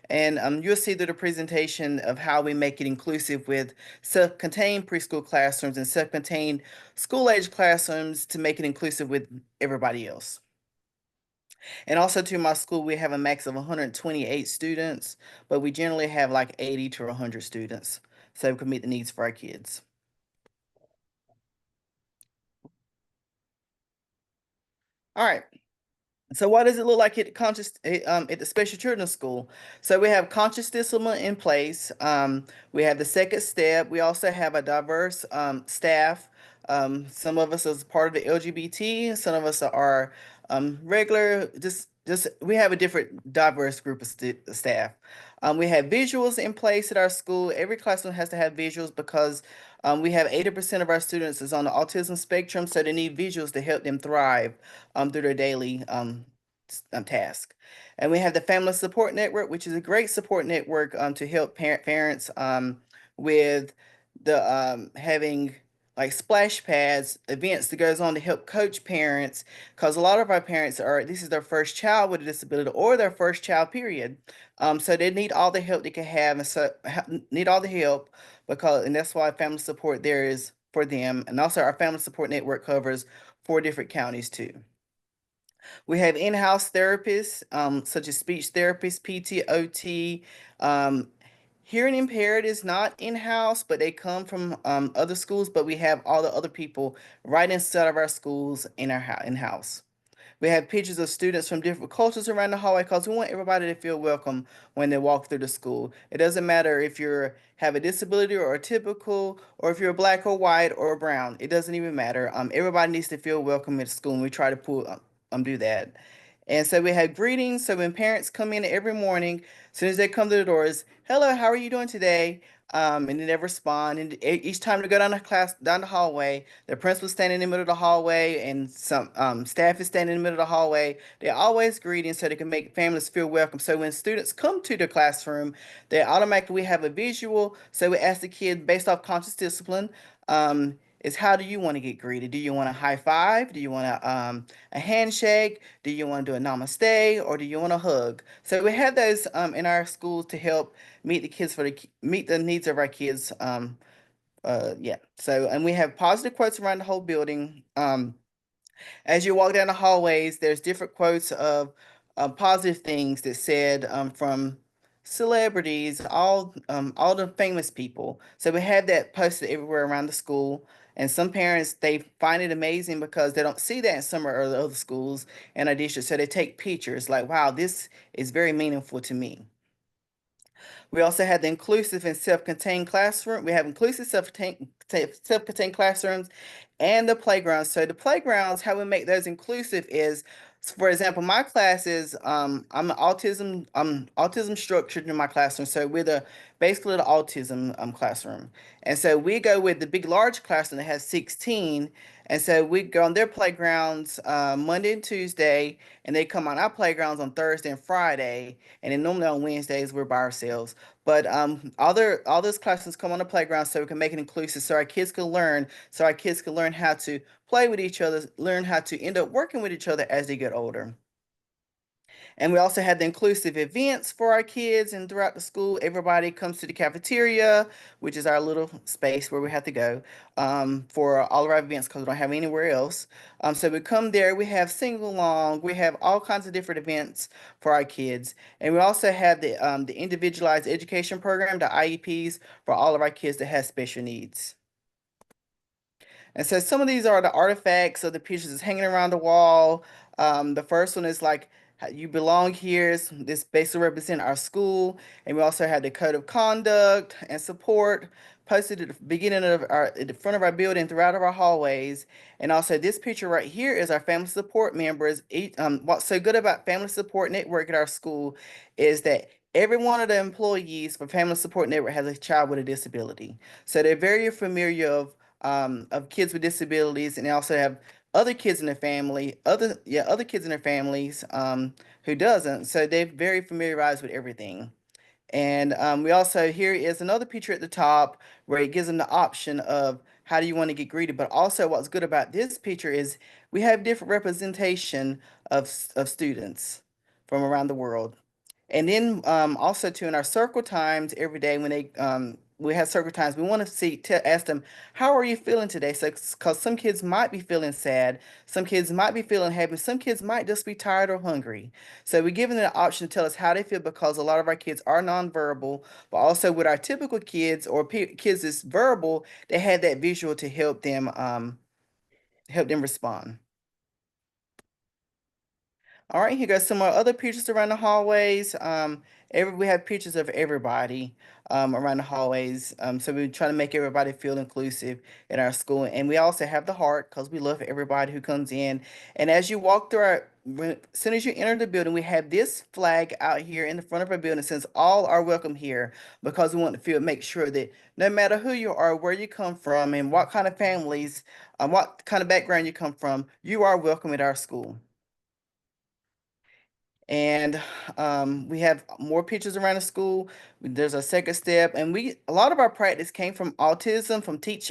And you'll see through the presentation of how we make it inclusive with self-contained preschool classrooms and self-contained school-age classrooms to make it inclusive with everybody else. And also to my school, we have a max of 128 students, but we generally have like 80 to 100 students. so we can meet the needs for our kids. All right. So what does it look like at the special children's school? So we have conscious discipline in place. We have the second step. We also have a diverse staff. Some of us is part of the LGBT. Some of us are regular. Just we have a different diverse group of staff. We have visuals in place at our school. Every classroom has to have visuals because we have 80% of our students is on the autism spectrum, so they need visuals to help them thrive through their daily task. And we have the Family Support Network, which is a great support network to help parents with the having like splash pads events that goes on to help coach parents, because a lot of our parents this is their first child with a disability or their first child period. So they need all the help they can have, and so need all the help and that's why family support there is for them. And also our family support network covers 4 different counties too. We have in-house therapists, such as speech therapists, PT, OT. Hearing impaired is not in-house, but they come from other schools, but we have all the other people right inside of our schools in our in-house. We have pictures of students from different cultures around the hallway because we want everybody to feel welcome when they walk through the school. It doesn't matter if you have a disability or a typical, or if you're black or white or brown. It doesn't even matter. Everybody needs to feel welcome at school, and we try to do that. And so we have greetings. So when parents come in every morning, as soon as they come to the doors, hello, how are you doing today? And then they respond. And each time they go down the hallway, the principal's standing in the middle of the hallway, and some staff is standing in the middle of the hallway. They're always greeting so they can make families feel welcome. So when students come to the classroom, we have a visual. So we ask the kid based off conscious discipline, is how do you want to get greeted? Do you want a high five? Do you want a handshake? Do you want to do a namaste, or do you want a hug? So we have those in our schools to help meet the needs of our kids. Yeah. So, and we have positive quotes around the whole building. As you walk down the hallways, there's different quotes of positive things that said from celebrities, all the famous people. So we have that posted everywhere around the school. And some parents, they find it amazing because they don't see that in some of the other schools in our district. So they take pictures like, wow, this is very meaningful to me. We also have the inclusive and self-contained classroom. We have inclusive self-contained classrooms and the playgrounds. So the playgrounds, how we make those inclusive is, for example, my class is I'm autism structured in my classroom. So we're basically the autism classroom. And so we go with the big large classroom that has 16. And so we go on their playgrounds Monday and Tuesday, and they come on our playgrounds on Thursday and Friday. And then normally on Wednesdays we're by ourselves. But all those classes come on the playground so we can make it inclusive, so our kids can learn, how to play with each other, learn how to end up working with each other as they get older. And we also had the inclusive events for our kids, and throughout the school, everybody comes to the cafeteria, which is our little space where we have to go for all of our events because we don't have anywhere else. So we come there, we have sing-along, we have all kinds of different events for our kids. And we also have the individualized education program, the IEPs, for all of our kids that have special needs. And so some of these are the artifacts of the pictures that's hanging around the wall. The first one is like, you belong here. This basically represents our school. And we also have the code of conduct and support posted at the beginning of at the front of our building, throughout of our hallways. And also this picture right here is our family support members. What's so good about family support network at our school is that every one of the employees for family support network has a child with a disability. So they're very familiar of kids with disabilities, and they also have other kids in their family, other kids in their families who doesn't. So they're very familiarized with everything. And we also, here is another picture at the top where it gives them the option of how do you want to get greeted. But also what's good about this picture is we have different representation of students from around the world. And then also too, in our circle times every day when they we have circle times. We want to ask them, how are you feeling today? So, because some kids might be feeling sad, some kids might be feeling happy, some kids might just be tired or hungry. So we're giving them the option to tell us how they feel, because a lot of our kids are nonverbal, but also with our typical kids or kids that's verbal, they had that visual to help them respond. All right, here goes some more other pictures around the hallways. We have pictures of everybody around the hallways. So we try to make everybody feel inclusive in our school. And we also have the heart, because we love everybody who comes in. And as you walk through as soon as you enter the building, we have this flag out here in the front of our building that says all are welcome here, because we want to make sure that no matter who you are, where you come from, and what kind of families, what kind of background you come from, you are welcome at our school. And we have more pictures around the school. There's a second step, and a lot of our practice came from Teach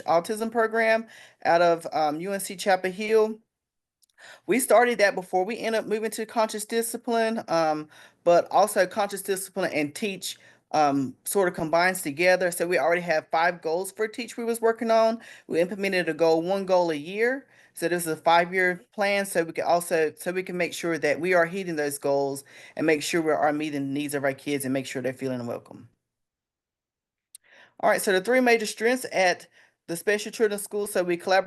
Autism program out of UNC Chapel Hill. We started that before we ended up moving to conscious discipline, but also conscious discipline and teach sort of combines together. So we already have 5 goals for teach we was working on. We implemented one goal a year. So this is a 5-year plan. So we can make sure that we are hitting those goals and make sure we are meeting the needs of our kids and make sure they're feeling welcome. All right, so the 3 major strengths at the Special Children's School. So we have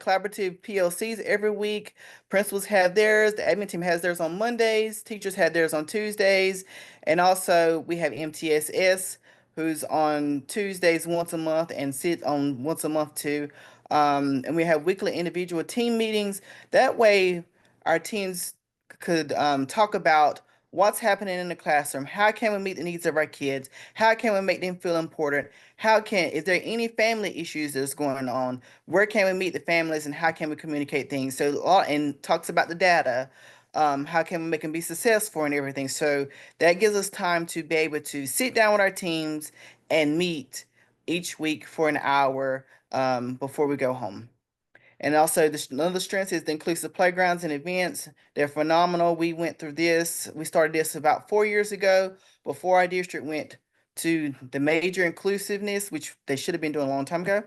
collaborative PLCs every week. Principals have theirs. The admin team has theirs on Mondays. Teachers have theirs on Tuesdays. And also we have MTSS, who's on Tuesdays once a month, and sit on once a month too. And we have weekly individual team meetings. That way our teams could talk about what's happening in the classroom. How can we meet the needs of our kids? How can we make them feel important? Is there any family issues that's going on? Where can we meet the families, and how can we communicate things? And talks about the data. How can we make them be successful and everything? So that gives us time to be able to sit down with our teams and meet each week for an hour before we go home. And also, another strength is the inclusive playgrounds and events. They're phenomenal. We went through this. We started this about 4 years ago, before our district went to the major inclusiveness, which they should have been doing a long time ago.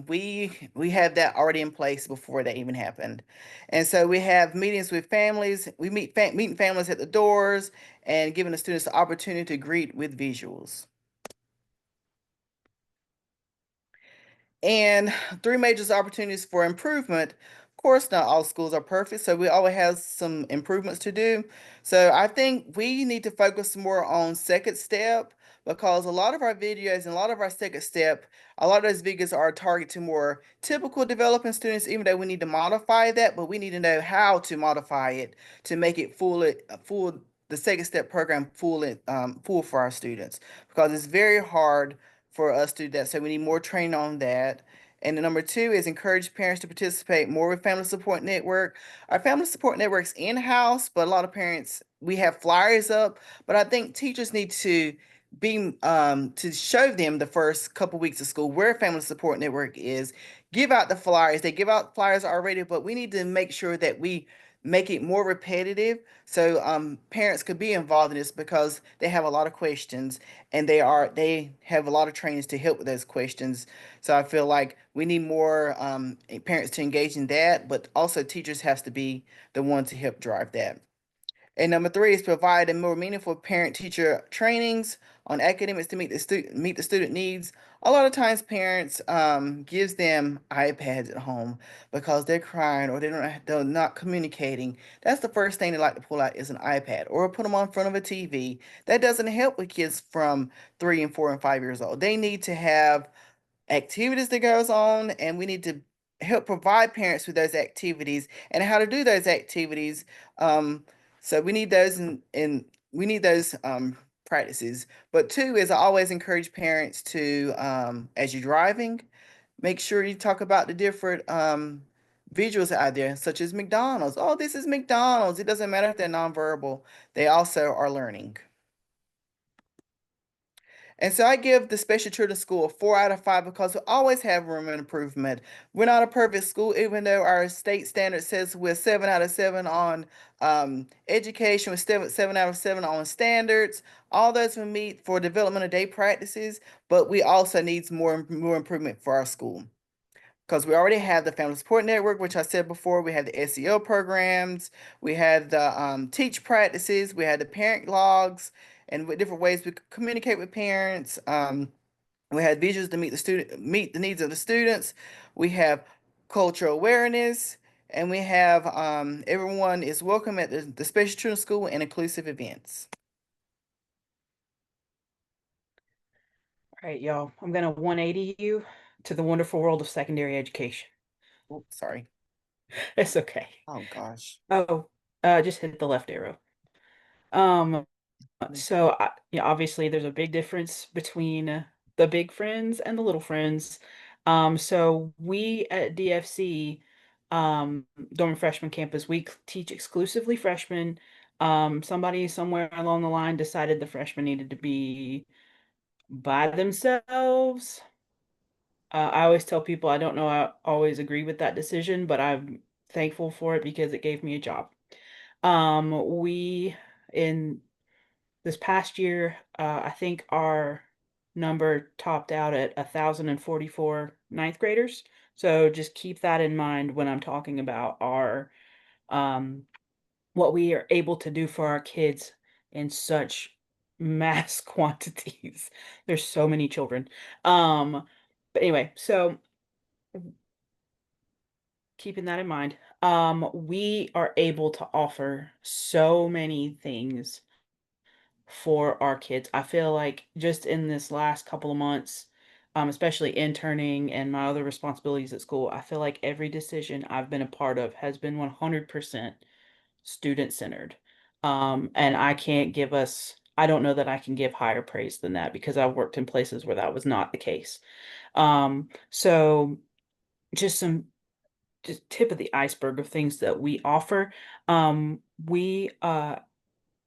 We have that already in place before that even happened. And so we have meetings with families. We meeting families at the doors and giving the students the opportunity to greet with visuals. And 3 major opportunities for improvement. Of course, not all schools are perfect, so we always have some improvements to do. So I think we need to focus more on second step, because a lot of our videos and a lot of our second step, a lot of those videos are targeted to more typical developing students, even though we need to modify that, but we need to know how to modify it to make it the second step program full for our students, because it's very hard for us to do that. So we need more training on that. And the number 2 is encourage parents to participate more with Family Support Network. Our Family Support Network's in-house, but a lot of parents, we have flyers up, but I think teachers need to to show them the first couple weeks of school where Family Support Network is, give out the flyers. They give out flyers already, but we need to make sure that we make it more repetitive, so parents could be involved in this, because they have a lot of questions, and they have a lot of trainings to help with those questions. So I feel like we need more parents to engage in that, but also teachers has to be the one to help drive that. And number 3 is provide a more meaningful parent-teacher trainings on academics to meet the student needs. A lot of times parents gives them iPads at home because they're crying or they're not communicating. That's the first thing they like to pull out is an iPad, or put them on front of a TV. That doesn't help with kids from 3 and 4 and 5 years old. They need to have activities that goes on, and we need to help provide parents with those activities and how to do those activities. So we need those and we need those practices. But 2 is I always encourage parents to, as you're driving, make sure you talk about the different visuals out there, such as McDonald's. Oh, this is McDonald's. It doesn't matter if they're nonverbal. They also are learning. And so I give the special children's school a 4 out of 5 because we always have room for improvement. We're not a perfect school, even though our state standard says we're 7 out of 7 on education, we're 7 out of 7 on standards. All those we meet for development of day practices, but we also need more improvement for our school. Because we already have the Family Support Network, which I said before, we have the SEO programs, we have the teach practices, we have the parent logs, and with different ways we communicate with parents. We have visuals to meet the needs of the students. We have cultural awareness, and we have everyone is welcome at the Special Children's School and inclusive events. All right, y'all. I'm gonna 180 you to the wonderful world of secondary education. Oh, sorry. It's okay. Oh gosh. Oh, just hit the left arrow. So obviously there's a big difference between the big friends and the little friends. So we at DFC, Dorman Freshman Campus, we teach exclusively freshmen. Somebody somewhere along the line decided the freshmen needed to be by themselves. I always tell people I don't know I always agree with that decision, but I'm thankful for it because it gave me a job. We in this past year, I think our number topped out at 1,044 ninth graders. So just keep that in mind when I'm talking about our what we are able to do for our kids in such mass quantities. There's so many children. But anyway, so keeping that in mind, we are able to offer so many things for our kids. I feel like just in this last couple of months, especially interning and my other responsibilities at school, I feel like every decision I've been a part of has been 100% student centered. And I don't know that I can give higher praise than that because I've worked in places where that was not the case. So just just tip of the iceberg of things that we offer. We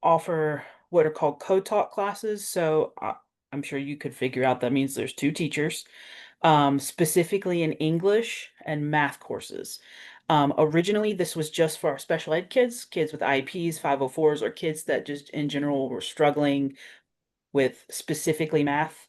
offer what are called co-taught classes. So I'm sure you could figure out that means there's two teachers, specifically in English and math courses. Originally, this was just for our special ed kids, kids with IEPs, 504s, or kids that just in general were struggling with specifically math.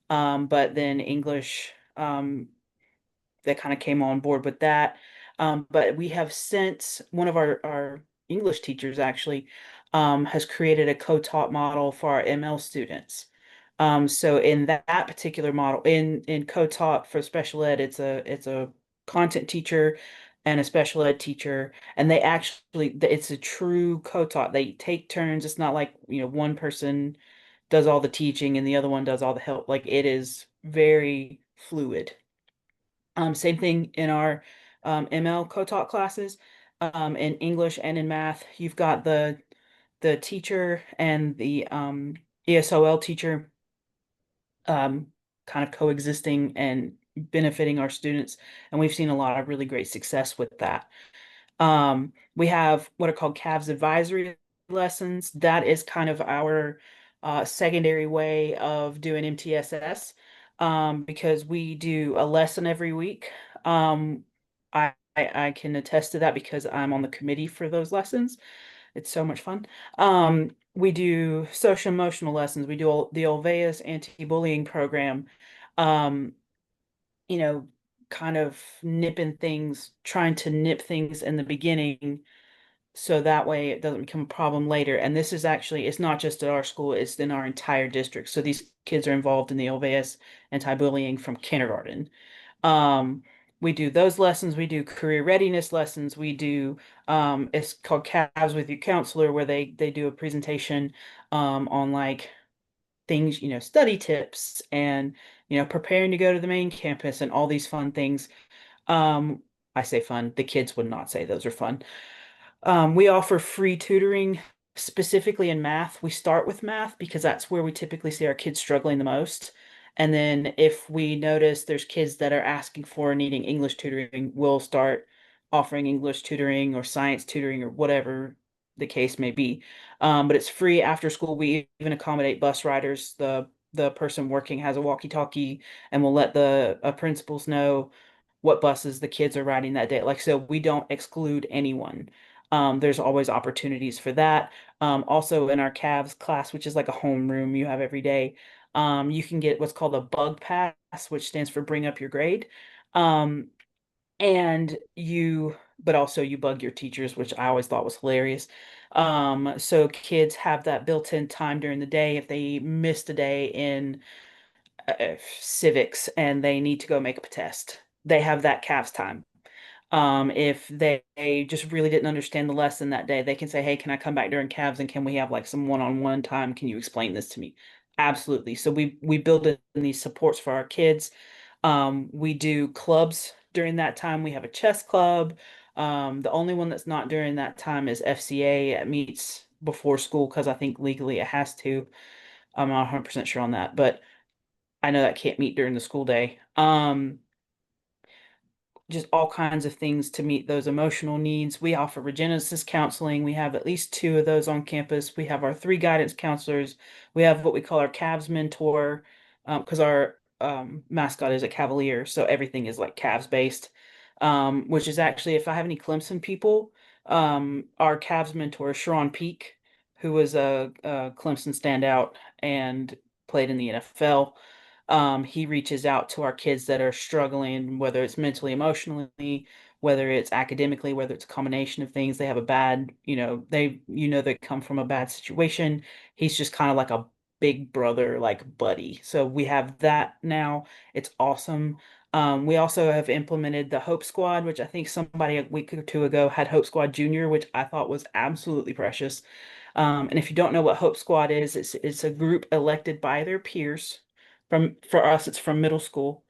But then English, that kind of came on board with that. But we have since one of our English teachers actually has created a co-taught model for our ML students. So in that particular model, in co-taught for special ed, it's a content teacher and a special ed teacher, and it's a true co-taught. They take turns. It's not like, one person does all the teaching and the other one does all the help. Like it is very fluid. Same thing in our ML co-taught classes, in English and in math. You've got the teacher and the ESOL teacher kind of coexisting and benefiting our students, and we've seen a lot of really great success with that. We have what are called CAVS advisory lessons. That is kind of our secondary way of doing MTSS, because we do a lesson every week. I can attest to that because I'm on the committee for those lessons. It's so much fun. We do social emotional lessons. We do the Olveus anti-bullying program. Um, kind of trying to nip things in the beginning so that way it doesn't become a problem later. And this is actually, it's not just at our school, it's in our entire district. So these kids are involved in the Olveus anti-bullying from kindergarten. We do those lessons. We do career readiness lessons. We do, it's called CAVS with Your Counselor, where they do a presentation on like things, study tips and, preparing to go to the main campus and all these fun things. I say fun, the kids would not say those are fun. We offer free tutoring specifically in math. We start with math because that's where we typically see our kids struggling the most. And then if we notice there's kids that are asking for or needing English tutoring, we'll start offering English tutoring or science tutoring or whatever the case may be. But it's free after school. We even accommodate bus riders. The the person working has a walkie-talkie and will let the principals know what buses the kids are riding that day. Like, so we don't exclude anyone. There's always opportunities for that. Also in our CAVS class, which is like a homeroom you have every day, you can get what's called a bug pass, which stands for bring up your grade. Um, and but also you bug your teachers, which I always thought was hilarious. So kids have that built-in time during the day if they missed a day in civics and they need to go make up a test. They have that CAVS time. If they just really didn't understand the lesson that day, they can say, "Hey, can I come back during CAVS and can we have like some one-on-one time? Can you explain this to me?" Absolutely. So we build in these supports for our kids. We do clubs during that time. We have a chess club. The only one that's not during that time is FCA. It meets before school because I think legally it has to. I'm not 100% sure on that, but I know that can't meet during the school day. Just all kinds of things to meet those emotional needs. We offer Regenesis counseling. We have at least 2 of those on campus. We have our 3 guidance counselors. We have what we call our Cavs mentor, because our mascot is a Cavalier, so everything is like Cavs based. Which is actually, if I have any Clemson people, our Cavs mentor is Sharon Peak, who was a Clemson standout and played in the NFL. He reaches out to our kids that are struggling, whether it's mentally, emotionally, whether it's academically, whether it's a combination of things. They have a bad, they come from a bad situation. He's just kind of like a big brother, like buddy. So we have that now. It's awesome. We also have implemented the Hope Squad, which I think somebody a week or 2 ago had Hope Squad Junior, which I thought was absolutely precious. And if you don't know what Hope Squad is, it's a group elected by their peers. For us, it's from middle school.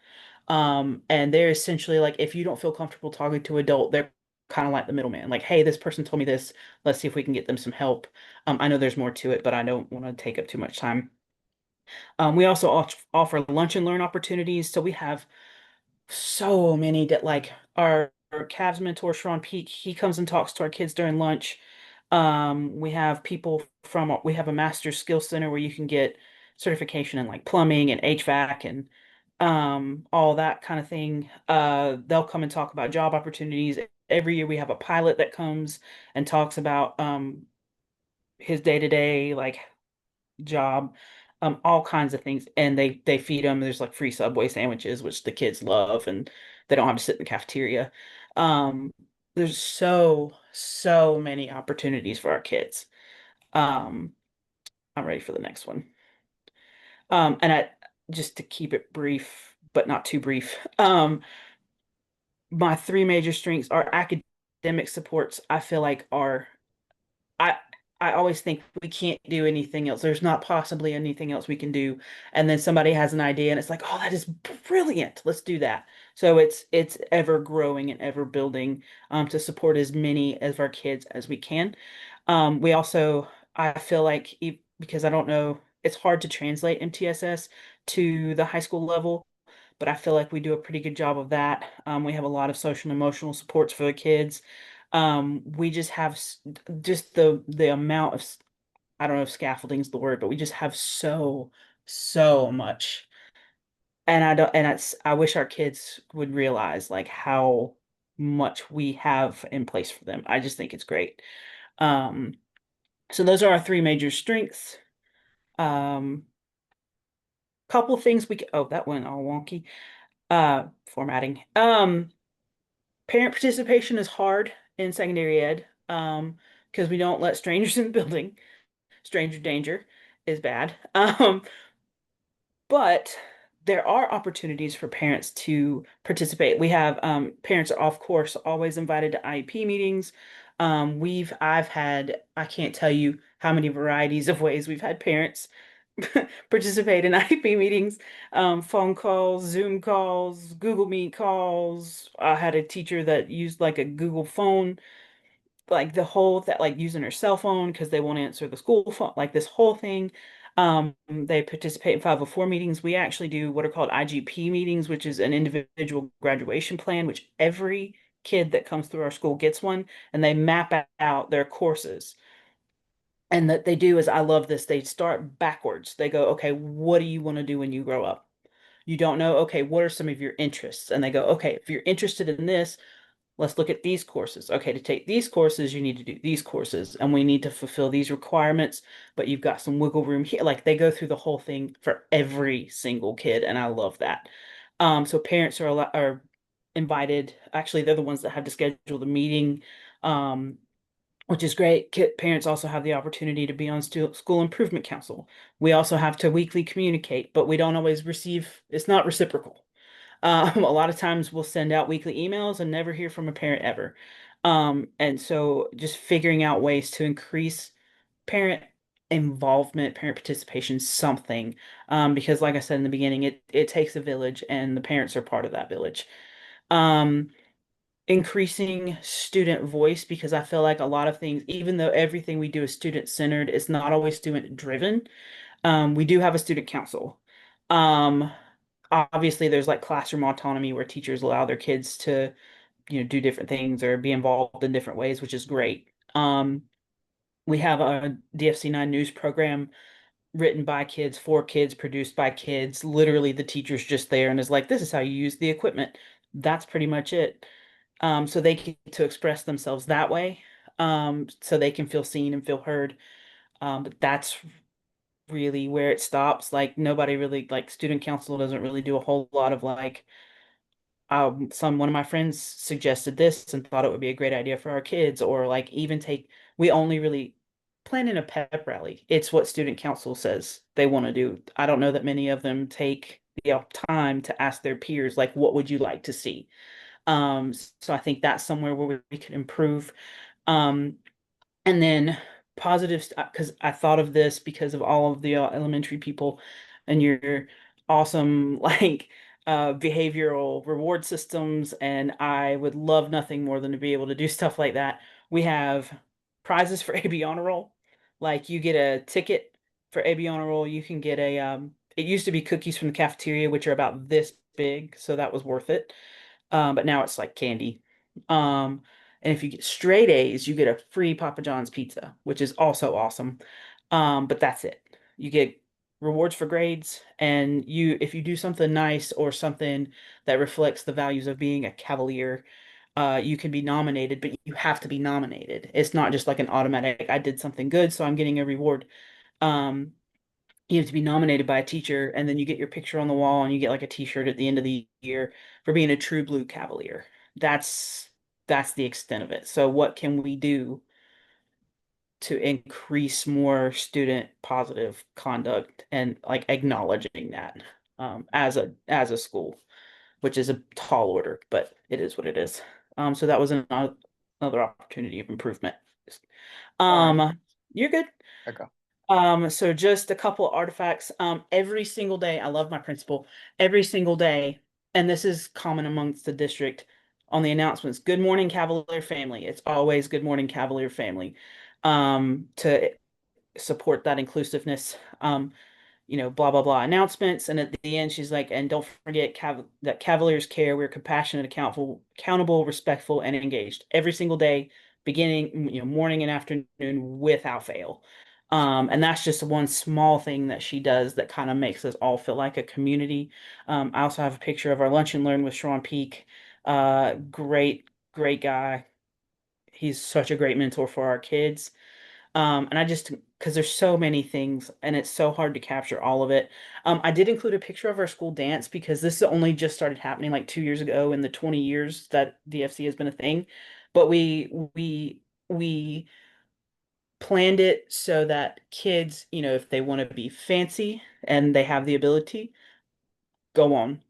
And they're essentially like, if you don't feel comfortable talking to adult, they're kind of like the middleman. Like, hey, this person told me this. Let's see if we can get them some help. I know there's more to it, but I don't want to take up too much time. We also offer lunch and learn opportunities. So we have so many that like our Cavs mentor, Sharon Peak, he comes and talks to our kids during lunch. We have we have a master's skill center where you can get certification in like plumbing and HVAC and all that kind of thing. They'll come and talk about job opportunities. Every year we have a pilot that comes and talks about his day-to-day like job, all kinds of things. And they feed them. There's like free Subway sandwiches, which the kids love, and they don't have to sit in the cafeteria. Um, there's so many opportunities for our kids. Um, I'm ready for the next one. And just to keep it brief, but not too brief. My 3 major strengths are academic supports. I feel like I I always think we can't do anything else. There's not possibly anything else we can do. And then somebody has an idea and it's like, oh, that is brilliant. Let's do that. So it's ever growing and ever building to support as many of our kids as we can. We also, I feel like, because I don't know, it's hard to translate MTSS to the high school level, but I feel like we do a pretty good job of that. We have a lot of social and emotional supports for the kids. We just have just the amount of, I don't know if scaffolding is the word, but we just have so much. And I don't, and I wish our kids would realize like how much we have in place for them. I just think it's great. Um, so those are our 3 major strengths. Couple things oh, that went all wonky. Formatting. Parent participation is hard in secondary ed, because we don't let strangers in the building. Stranger danger is bad. But there are opportunities for parents to participate. We have parents are of course always invited to IEP meetings. I've had, I can't tell you how many varieties of ways we've had parents participate in IEP meetings, phone calls, Zoom calls, Google Meet calls. I had a teacher that used like a Google phone, like the whole that like using her cell phone because they won't answer the school phone, like this whole thing. They participate in 504 meetings. We actually do what are called IGP meetings, which is an individual graduation plan, which every kid that comes through our school gets one, and they map out their courses. And that they do is, I love this, they start backwards. They go, okay, what do you want to do when you grow up? You don't know, okay, what are some of your interests? And they go, okay, if you're interested in this, let's look at these courses. Okay, to take these courses, you need to do these courses, and we need to fulfill these requirements, but you've got some wiggle room here. Like, they go through the whole thing for every single kid, and I love that. So parents are invited. Actually, they're the ones that have to schedule the meeting, which is great. Parents also have the opportunity to be on school improvement council. We also have to weekly communicate, but we don't always receive, it's not reciprocal. A lot of times we'll send out weekly emails and never hear from a parent ever. And so just figuring out ways to increase parent involvement, parent participation, something. Because like I said in the beginning, it takes a village, and the parents are part of that village. Um, Increasing student voice, because I feel like a lot of things, even though everything we do is student centered, it's not always student driven. We do have a student council. Um, Obviously there's like classroom autonomy where teachers allow their kids to, do different things or be involved in different ways, which is great. We have a DFC9 news program written by kids, for kids, produced by kids. Literally the teacher's just there and is like, this is how you use the equipment. That's pretty much it. So they get to express themselves that way. So they can feel seen and feel heard. But that's really where it stops. Like, nobody really, like, student council doesn't really do a whole lot of like, one of my friends suggested this and thought it would be a great idea for our kids, or like even we only really plan in a pep rally. It's what student council says they want to do. I don't know that many of them take the time to ask their peers, like, what would you like to see? So I think that's somewhere where we could improve. Um, and then positives, because I thought of this because of all of the elementary people and your awesome like behavioral reward systems, and I would love nothing more than to be able to do stuff like that. We have prizes for AB honor roll. Like, you get a ticket for AB honor roll. You can get it used to be cookies from the cafeteria, which are about this big, so that was worth it. But now it's like candy. Um, and if you get straight A's, you get a free Papa John's pizza, which is also awesome. But that's it. You get rewards for grades, and if you do something nice or something that reflects the values of being a Cavalier, you can be nominated, but you have to be nominated. It's not just like an automatic, I did something good, so I'm getting a reward. Um, you have to be nominated by a teacher, and then you get your picture on the wall, and you get like a t-shirt at the end of the year for being a true blue Cavalier. That's the extent of it. So what can we do to increase more student positive conduct and like acknowledging that, as a school, which is a tall order, but it is what it is. So that was another opportunity of improvement. All right. You're good. Okay. So just a couple of artifacts. Every single day, I love my principal. Every single day, and this is common amongst the district, on the announcements, good morning, Cavalier family. It's always good morning, Cavalier family. To support that inclusiveness. Blah blah blah announcements, and at the end she's like, and don't forget that Cavaliers care. We're compassionate, accountable, respectful, and engaged every single day, beginning, morning and afternoon, without fail. And that's just one small thing that she does that kind of makes us all feel like a community. I also have a picture of our lunch and learn with Sean Peak. Great guy. He's such a great mentor for our kids. And I just, because there's so many things and it's so hard to capture all of it. I did include a picture of our school dance because this only just started happening like 2 years ago in the 20 years that DFC has been a thing. But we planned it so that kids, if they want to be fancy and they have the ability, go on.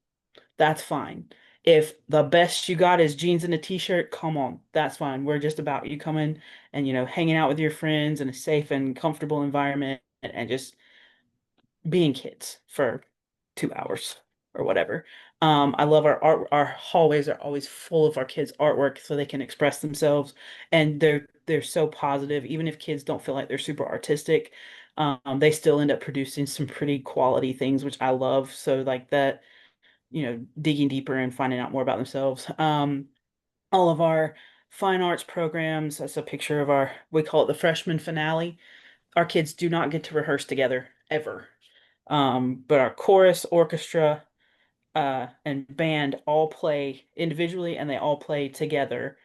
That's fine. If the best you got is jeans and a t-shirt, come on. That's fine. We're just about you coming and, hanging out with your friends in a safe and comfortable environment, and just being kids for 2 hours or whatever. I love our art. Our hallways are always full of our kids' artwork so they can express themselves, and they're so positive. Even if kids don't feel like they're super artistic, they still end up producing some pretty quality things, which I love. So like that, digging deeper and finding out more about themselves. All of our fine arts programs, that's a picture of we call it the freshman finale. our kids do not get to rehearse together ever. But our chorus, orchestra, and band all play individually and they all play together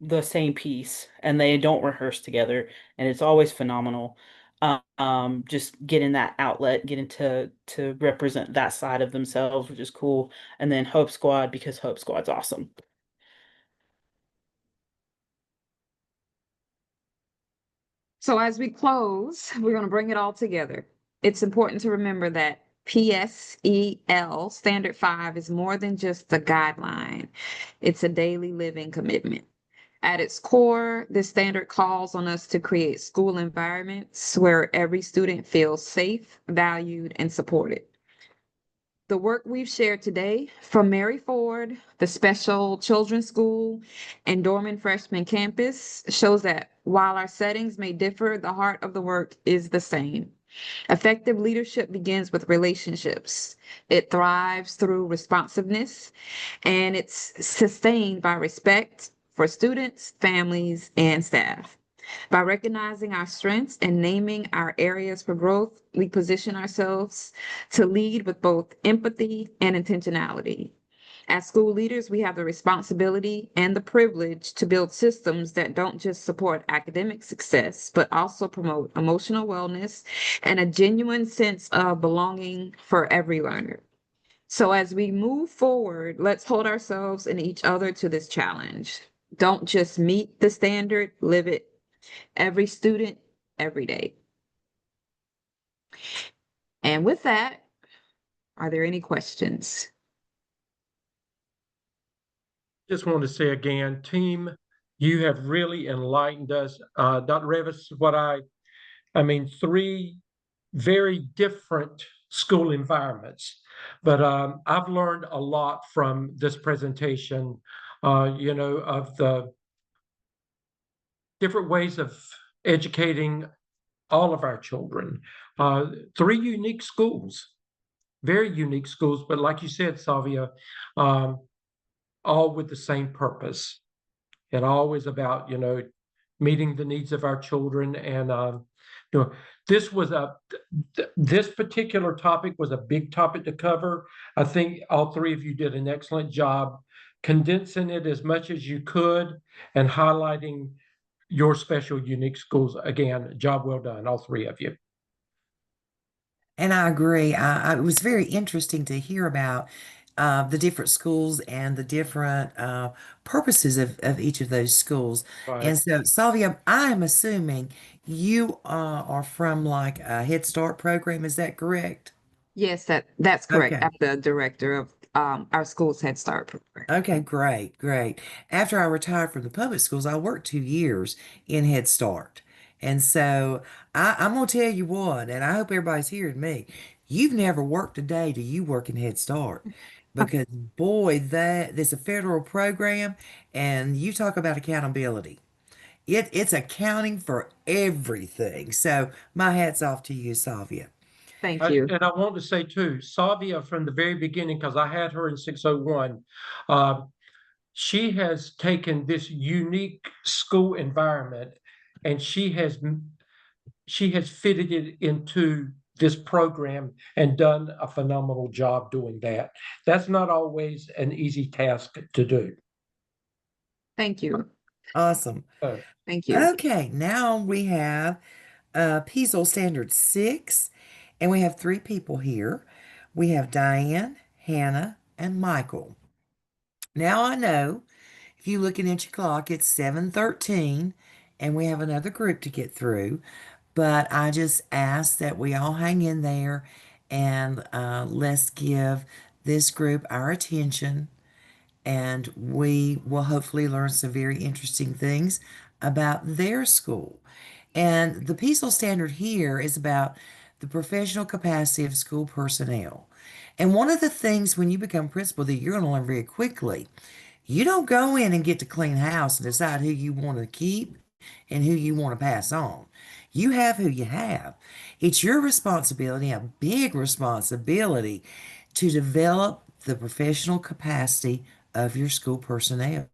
the same piece and they don't rehearse together and it's always phenomenal. Just getting that outlet, getting to represent that side of themselves, which is cool. And then Hope Squad, because Hope Squad's awesome. So as we close, we're going to bring it all together. It's important to remember that PSEL Standard 5 is more than just a guideline. It's a daily living commitment. At its core, this standard calls on us to create school environments where every student feels safe, valued, and supported. The work we've shared today from Mary Ford, the Special Children's School, and Dorman Freshman Campus shows that while our settings may differ, the heart of the work is the same. Effective leadership begins with relationships. It thrives through responsiveness, and it's sustained by respect for students, families, and staff. By recognizing our strengths and naming our areas for growth, we position ourselves to lead with both empathy and intentionality. As school leaders, we have the responsibility and the privilege to build systems that don't just support academic success, but also promote emotional wellness and a genuine sense of belonging for every learner. So as we move forward, let's hold ourselves and each other to this challenge. Don't just meet the standard, live it. Every student, every day. And with that, are there any questions? Just want to say again, team, you have really enlightened us. Dr. Revis, I mean, three very different school environments, but I've learned a lot from this presentation, of the different ways of educating all of our children. Three unique schools, very unique schools, but like you said, Savia, all with the same purpose and always about, meeting the needs of our children. And, this was this particular topic was a big topic to cover. I think all three of you did an excellent job condensing it as much as you could and highlighting your special, unique schools. Again, job well done, all three of you. And I agree. It was very interesting to hear about the different schools and the different purposes of each of those schools. Right. And so, Salvia, I'm assuming you are from like a Head Start program. Is that correct? Yes, that's correct. Okay. I'm the director of our school's Head Start program. Okay, great, great. After I retired from the public schools, I worked 2 years in Head Start. And so I'm going to tell you what, and I hope everybody's hearing me. You've never worked a day till you work in Head Start because, boy, that's a federal program, and you talk about accountability. It's accounting for everything. So my hat's off to you, Salvia. Thank you. And I want to say too, Savia from the very beginning, because I had her in 601, she has taken this unique school environment and she has fitted it into this program and done a phenomenal job doing that. That's not always an easy task to do. Thank you. Awesome. So, Thank you. Okay, now we have PSEL Standard 6, and we have 3 people here. We have Diane, Hannah, and Michael. Now I know if you're looking at your clock, it's 7:13, and we have another group to get through. But I just ask that we all hang in there and let's give this group our attention, and we will hopefully learn some very interesting things about their school. And the PSEL standard here is about the professional capacity of school personnel. And one of the things when you become principal that you're going to learn very quickly, you don't go in and get to clean house and decide who you want to keep and who you want to pass on. You have who you have. It's your responsibility, a big responsibility, to develop the professional capacity of your school personnel.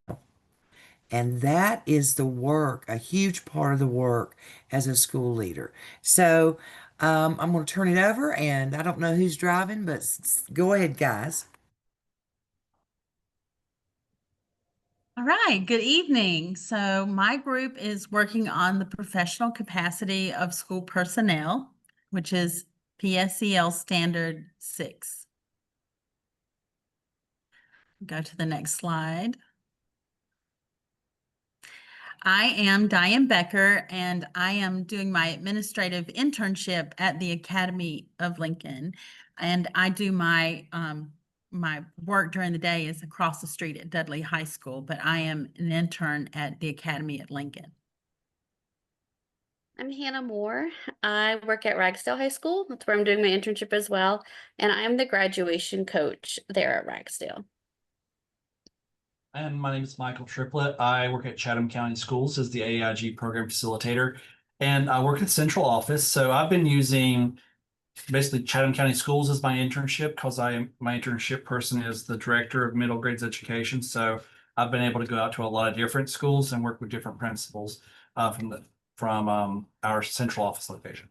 And that is the work, a huge part of the work as a school leader. So I'm going to turn it over, and I don't know who's driving, but go ahead, guys. All right, good evening. So my group is working on the professional capacity of school personnel, which is PSEL Standard 6. Go to the next slide. I am Diane Becker, and I am doing my administrative internship at the Academy of Lincoln. And I do my my work during the day is across the street at Dudley High School, but I am an intern at the Academy at Lincoln. I'm Hannah Moore. I work at Ragsdale High School. That's where I'm doing my internship as well. And I'm the graduation coach there at Ragsdale. And my name is Michael Triplett. I work at Chatham County Schools as the AIG program facilitator, and I work at the central office. So I've been using basically Chatham County Schools as my internship because my internship person is the director of middle grades education. So I've been able to go out to a lot of different schools and work with different principals from our central office location.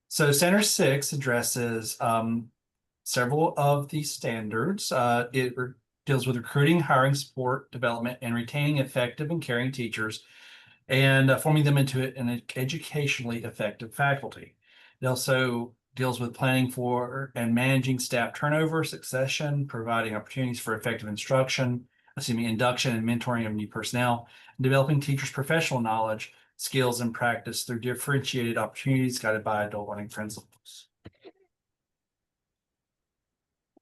So Standard 6 addresses several of these standards. It deals with recruiting, hiring, support, development, and retaining effective and caring teachers, and forming them into an educationally effective faculty. It also deals with planning for and managing staff turnover, succession, providing opportunities for effective induction and mentoring of new personnel, and developing teachers' professional knowledge, skills, and practice through differentiated opportunities guided by adult learning principles.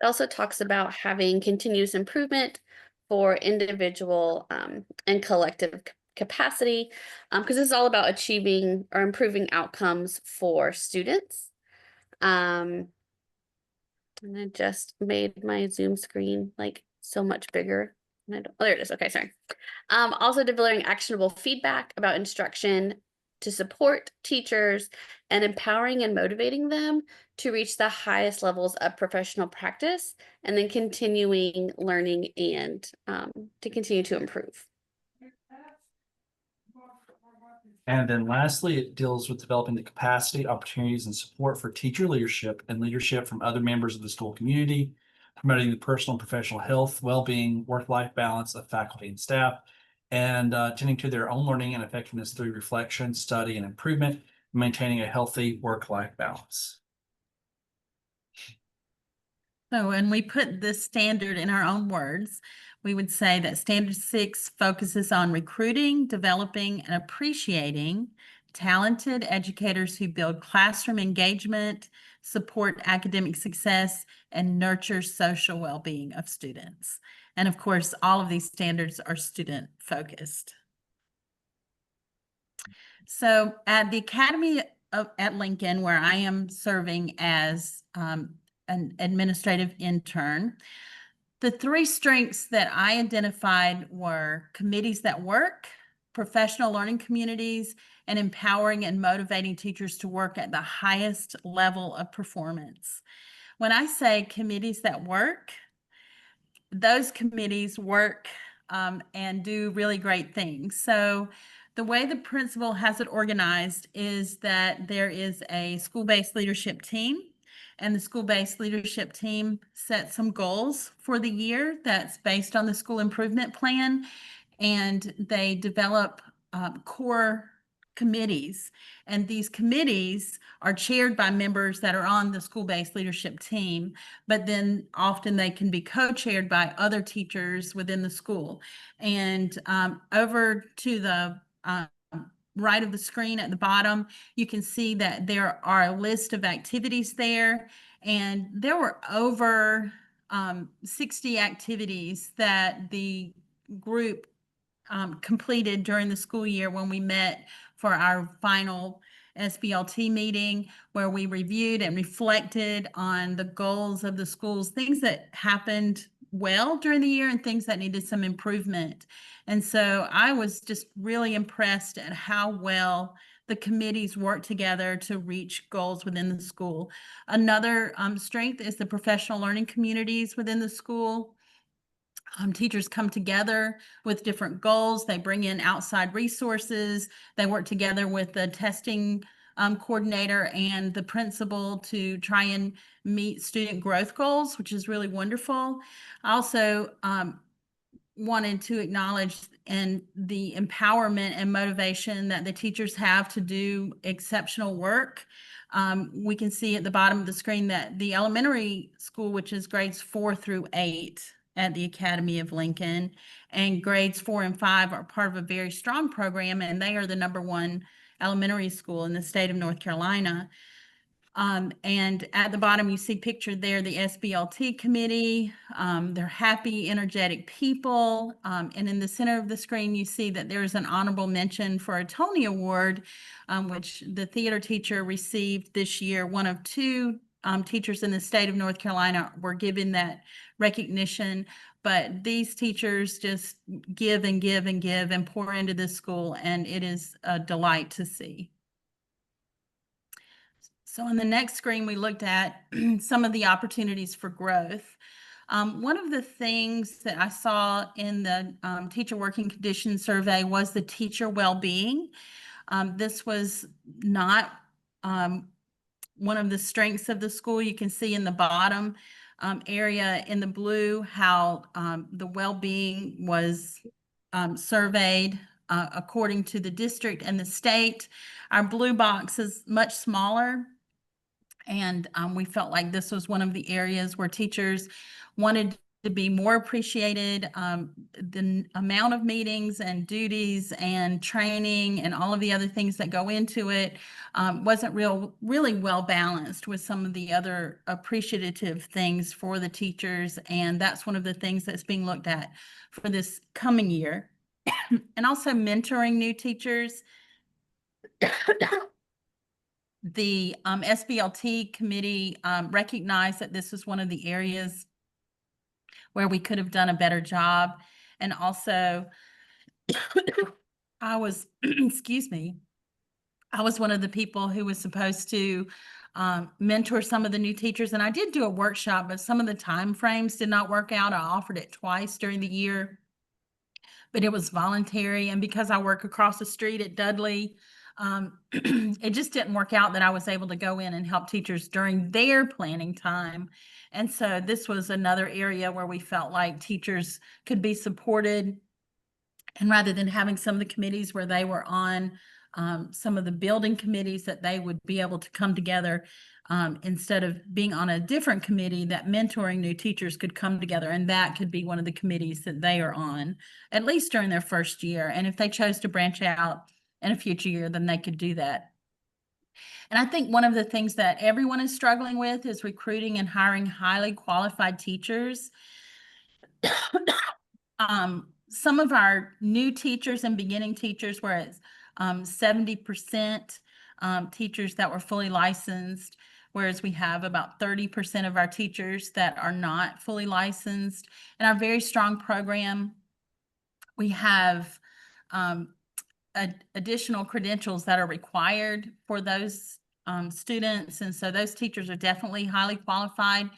It also talks about having continuous improvement for individual and collective capacity, because this is all about achieving or improving outcomes for students. And I just made my Zoom screen like so much bigger. Oh, there it is. Okay, sorry. Also delivering actionable feedback about instruction to support teachers and empowering and motivating them to reach the highest levels of professional practice, and then continuing learning and to continue to improve. And then lastly, it deals with developing the capacity, opportunities, and support for teacher leadership and leadership from other members of the school community, promoting the personal and professional health, well-being, work-life balance of faculty and staff, and tending to their own learning and effectiveness through reflection, study, and improvement, maintaining a healthy work-life balance. So when we put this standard in our own words, we would say that Standard 6 focuses on recruiting, developing, and appreciating talented educators who build classroom engagement, support academic success, and nurture social well-being of students. And of course, all of these standards are student-focused. So at the Academy at Lincoln, where I am serving as an administrative intern, the three strengths that I identified were committees that work, professional learning communities, and empowering and motivating teachers to work at the highest level of performance. When I say committees that work, those committees work and do really great things. So the way the principal has it organized is that there is a school-based leadership team, and the school-based leadership team sets some goals for the year that's based on the school improvement plan, and they develop core committees. And these committees are chaired by members that are on the school-based leadership team, but then often they can be co-chaired by other teachers within the school. And over to the right of the screen at the bottom, you can see that there are a list of activities there, and there were over 60 activities that the group completed during the school year when we met for our final SBLT meeting, where we reviewed and reflected on the goals of the schools, things that happened well during the year and things that needed some improvement. And so I was just really impressed at how well the committees work together to reach goals within the school. Another strength is the professional learning communities within the school. Teachers come together with different goals. They bring in outside resources. They work together with the testing coordinator and the principal to try and meet student growth goals, which is really wonderful. I also wanted to acknowledge and the empowerment and motivation that the teachers have to do exceptional work. We can see at the bottom of the screen that the elementary school, which is grades 4 through 8 at the Academy of Lincoln, and grades 4 and 5 are part of a very strong program, and they are the #1 elementary school in the state of North Carolina. And at the bottom, you see pictured there the SBLT committee. They're happy, energetic people. And in the center of the screen, you see that there's an honorable mention for a Tony Award, which the theater teacher received this year. One of 2 teachers in the state of North Carolina were given that recognition. But these teachers just give and give and give and pour into this school, and it is a delight to see. So on the next screen, we looked at some of the opportunities for growth. One of the things that I saw in the teacher working conditions survey was the teacher well-being. This was not one of the strengths of the school. You can see in the bottom area in the blue how the well-being was surveyed according to the district and the state. Our blue box is much smaller. And we felt like this was one of the areas where teachers wanted to be more appreciated. The amount of meetings and duties and training and all of the other things that go into it wasn't really well balanced with some of the other appreciative things for the teachers. And that's one of the things that's being looked at for this coming year. And also mentoring new teachers. The SBLT committee recognized that this was one of the areas where we could have done a better job. And also, I was, excuse me, I was one of the people who was supposed to mentor some of the new teachers. And I did do a workshop, but some of the time frames did not work out. I offered it twice during the year, but it was voluntary. And because I work across the street at Dudley, it just didn't work out that I was able to go in and help teachers during their planning time. And so this was another area where we felt like teachers could be supported. And rather than having some of the committees where they were on some of the building committees, that they would be able to come together instead of being on a different committee, that mentoring new teachers could come together, and that could be one of the committees that they are on, at least during their first year. And if they chose to branch out in a future year, then they could do that. And I think one of the things that everyone is struggling with is recruiting and hiring highly qualified teachers. Some of our new teachers and beginning teachers were at 70% teachers that were fully licensed, whereas we have about 30% of our teachers that are not fully licensed. In our very strong program, we have additional credentials that are required for those students. And so those teachers are definitely highly qualified.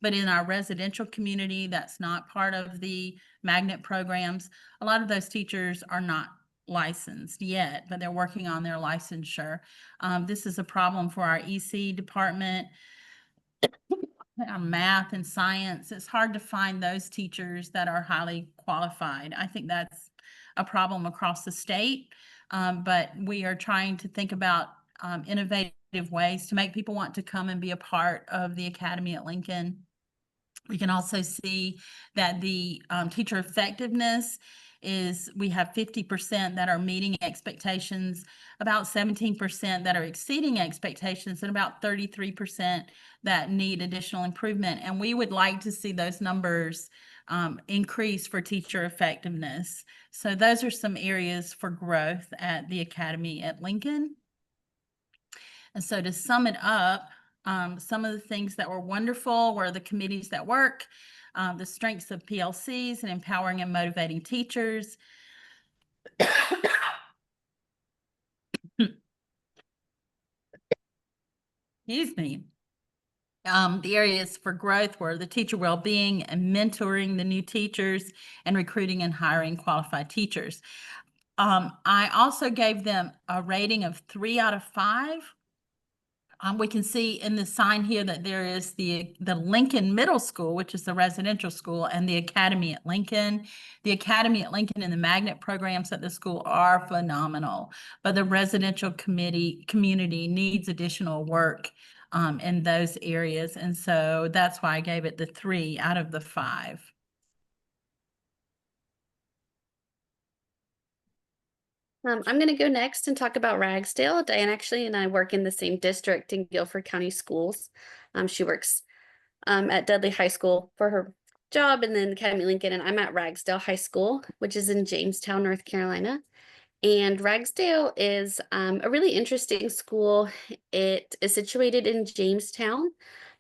But in our residential community, that's not part of the magnet programs. A lot of those teachers are not licensed yet, but they're working on their licensure. This is a problem for our EC department. Math and science, it's hard to find those teachers that are highly qualified. I think that's a problem across the state, but we are trying to think about innovative ways to make people want to come and be a part of the Academy at Lincoln. We can also see that the teacher effectiveness is, we have 50% that are meeting expectations, about 17% that are exceeding expectations, and about 33% that need additional improvement. And we would like to see those numbers increase for teacher effectiveness. So those are some areas for growth at the Academy at Lincoln. And so to sum it up, some of the things that were wonderful were the committees that work, the strengths of PLCs, and empowering and motivating teachers. Excuse me. The areas for growth were the teacher well-being and mentoring the new teachers and recruiting and hiring qualified teachers. I also gave them a rating of 3 out of 5. We can see in the sign here that there is the Lincoln Middle School, which is the residential school, and the Academy at Lincoln. The Academy at Lincoln and the magnet programs at the school are phenomenal, but the residential community needs additional work in those areas. And so that's why I gave it the 3 out of the 5. I'm going to go next and talk about Ragsdale. Diane actually and I work in the same district in Guilford County Schools. She works at Dudley High School for her job, and then Academy Lincoln, and I'm at Ragsdale High School, which is in Jamestown, North Carolina. And Ragsdale is a really interesting school. It is situated in Jamestown,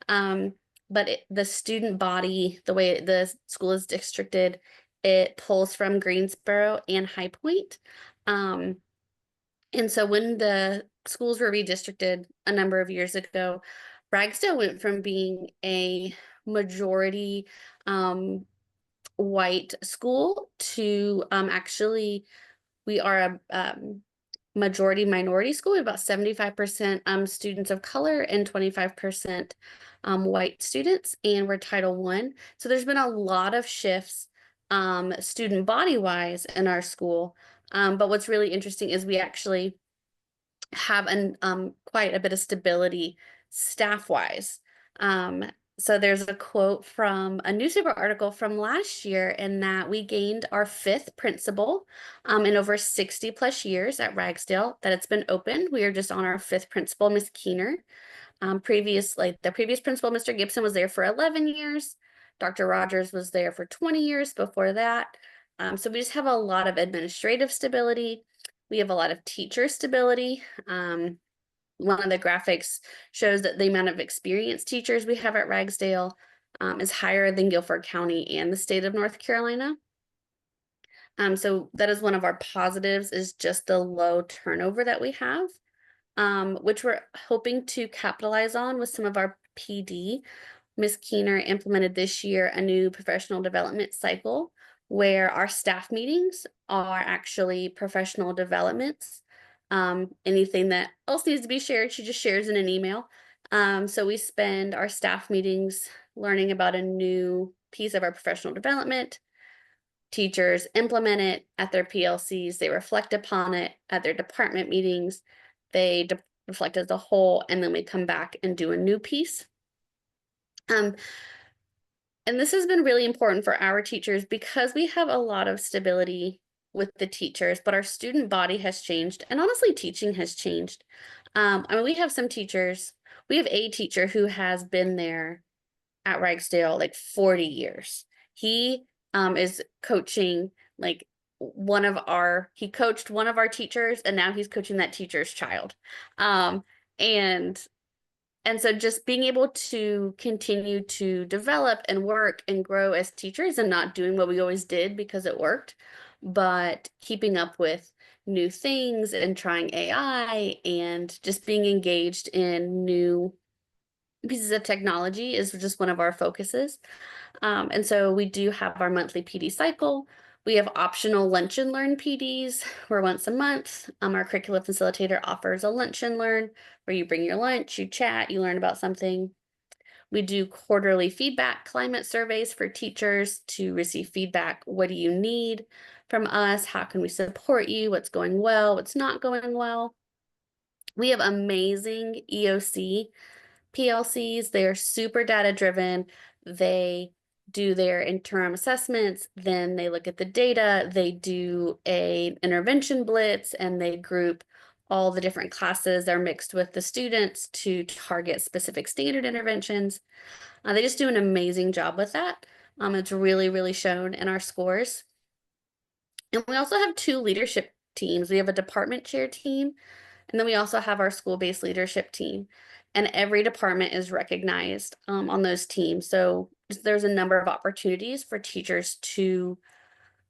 but the student body, the way the school is districted, it pulls from Greensboro and High Point. And so when the schools were redistricted a number of years ago, Ragsdale went from being a majority white school to actually we are a majority minority school. We have about 75% students of color and 25% white students, and we're Title I. So there's been a lot of shifts student body wise in our school. But what's really interesting is we actually have quite a bit of stability staff wise. So there's a quote from a newspaper article from last year in that we gained our 5th principal in over 60 plus years at Ragsdale that it's been open. We are just on our 5th principal, Miss Keener. The previous principal, Mr. Gibson, was there for 11 years. Dr. Rogers was there for 20 years before that. So we just have a lot of administrative stability. We have a lot of teacher stability. One of the graphics shows that the amount of experienced teachers we have at Ragsdale is higher than Guilford County and the state of North Carolina. So that is one of our positives, is just the low turnover that we have, which we're hoping to capitalize on with some of our PD. Ms. Keener implemented this year a new professional development cycle where our staff meetings are actually professional developments. Anything that else needs to be shared, she just shares in an email. So we spend our staff meetings learning about a new piece of our professional development. Teachers implement it at their PLCs. They reflect upon it at their department meetings. They reflect as a whole, and then we come back and do a new piece. And this has been really important for our teachers because we have a lot of stability with the teachers, but our student body has changed, and honestly, teaching has changed. I mean, we have some teachers, we have a teacher who has been there at Ragsdale like 40 years. He is coaching like he coached one of our teachers, and now he's coaching that teacher's child. And so just being able to continue to develop and work and grow as teachers and not doing what we always did because it worked, but keeping up with new things and trying AI and just being engaged in new pieces of technology is just one of our focuses. And so we do have our monthly PD cycle. We have optional lunch and learn PDs where once a month, our curriculum facilitator offers a lunch and learn where you bring your lunch, you chat, you learn about something. We do quarterly feedback climate surveys for teachers to receive feedback. What do you need from us? How can we support you? What's going well? What's not going well? We have amazing EOC PLCs. They're super data driven. They do their interim assessments, then they look at the data, they do a intervention blitz, and they group all the different classes that are mixed with the students to target specific standard interventions. They just do an amazing job with that. It's really, really shown in our scores. And we also have 2 leadership teams. We have a department chair team, and then we also have our school-based leadership team. And every department is recognized on those teams. So there's a number of opportunities for teachers to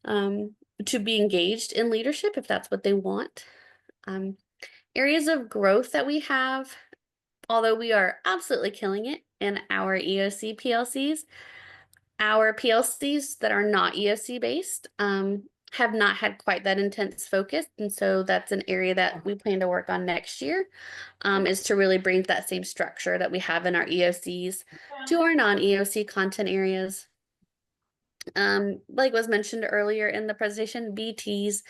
be engaged in leadership if that's what they want. Areas of growth that we have, although we are absolutely killing it in our EOC PLCs. Our PLCs that are not EOC based have not had quite that intense focus. And so that's an area that we plan to work on next year, is to really bring that same structure that we have in our EOCs to our non-EOC content areas. Like was mentioned earlier in the presentation, BTs,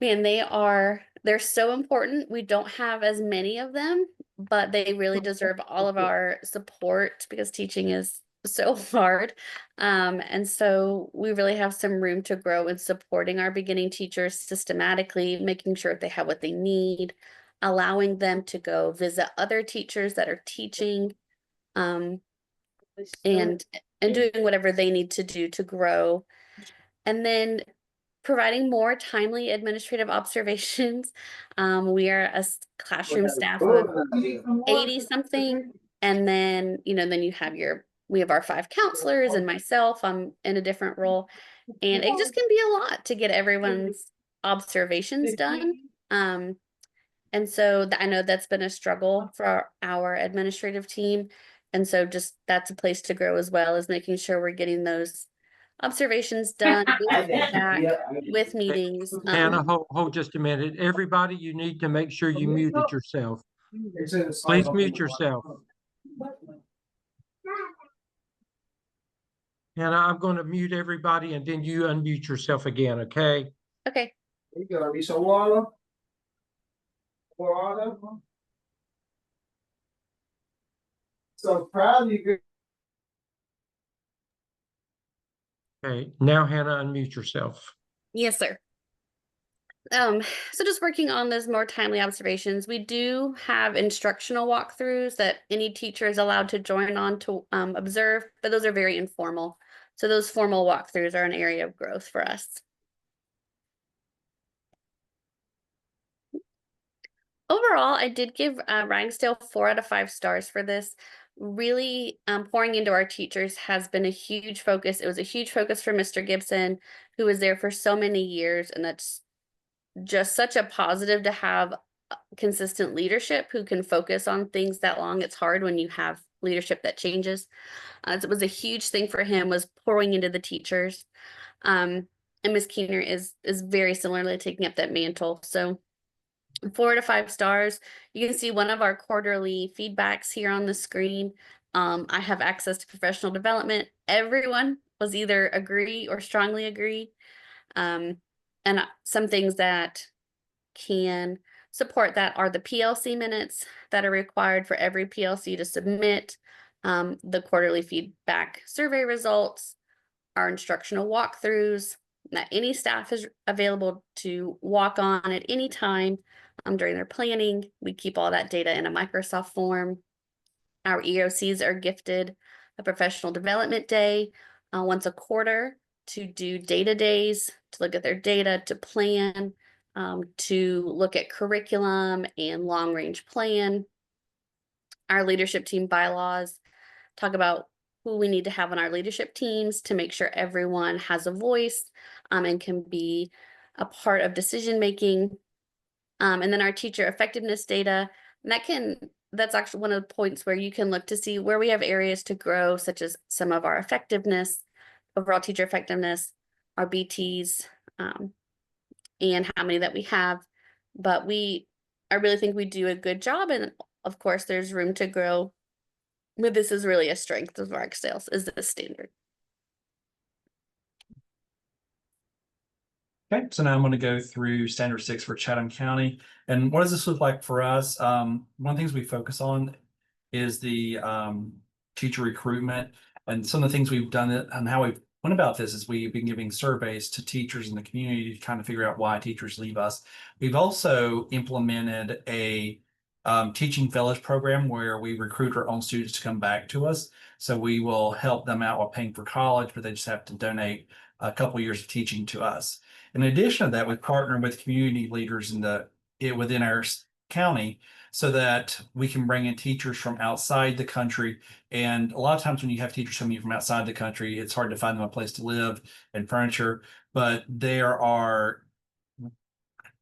man, they're so important. We don't have as many of them, but they really deserve all of our support because teaching is so hard. And so we really have some room to grow in supporting our beginning teachers systematically, making sure they have what they need, allowing them to go visit other teachers that are teaching, and doing whatever they need to do to grow. And then providing more timely administrative observations. We are a classroom staff of 80 something. And then, then we have our 5 counselors and myself. I'm in a different role. And it just can be a lot to get everyone's observations done. And so I know that's been a struggle for our administrative team. And so just that's a place to grow as well, is making sure we're getting those observations done with feedback, with meetings. Hannah, hold just a minute. Everybody, you need to make sure you muted yourself. Please mute yourself. Hannah, I'm going to mute everybody and then you unmute yourself again, okay? Okay. So proud of you. Okay, now Hannah, unmute yourself. Yes, sir. So just working on those more timely observations. We do have instructional walkthroughs that any teacher is allowed to join on to observe, but those are very informal. So those formal walkthroughs are an area of growth for us. Overall, I did give writing scale 4 out of 5 stars for this. Really pouring into our teachers has been a huge focus. It was a huge focus for Mr. Gibson, who was there for so many years, and that's just such a positive to have consistent leadership who can focus on things that long. It's hard when you have leadership that changes. So it was a huge thing for him, was pouring into the teachers. And Ms. Keener is very similarly taking up that mantle. So 4 to 5 stars. You can see one of our quarterly feedbacks here on the screen. I have access to professional development. Everyone was either agree or strongly agree. And some things that can support that are the PLC minutes that are required for every PLC to submit, the quarterly feedback survey results, our instructional walkthroughs, that any staff is available to walk on at any time during their planning. We keep all that data in a Microsoft form. Our EOCs are gifted a professional development day once a quarter to do data days, to look at their data, to plan, to look at curriculum and long-range plan. Our leadership team bylaws talk about who we need to have on our leadership teams to make sure everyone has a voice and can be a part of decision-making. And then our teacher effectiveness data, and that's actually one of the points where you can look to see where we have areas to grow, such as some of our effectiveness, overall teacher effectiveness, our BTs, and how many that we have. But I really think we do a good job, and of course there's room to grow. But this is really a strength of our sales, is this standard. Okay, so now I'm going to go through Standard 6 for Chatham County. And what does this look like for us? One of the things we focus on is the teacher recruitment. And some of the things we've done and how we've went about this is we've been giving surveys to teachers in the community to kind of figure out why teachers leave us. We've also implemented a teaching fellows program where we recruit our own students to come back to us. So we will help them out while paying for college, but they just have to donate a couple years of teaching to us. In addition to that, we partner with community leaders within our county so that we can bring in teachers from outside the country. And a lot of times when you have teachers coming in from outside the country, it's hard to find them a place to live and furniture. But there are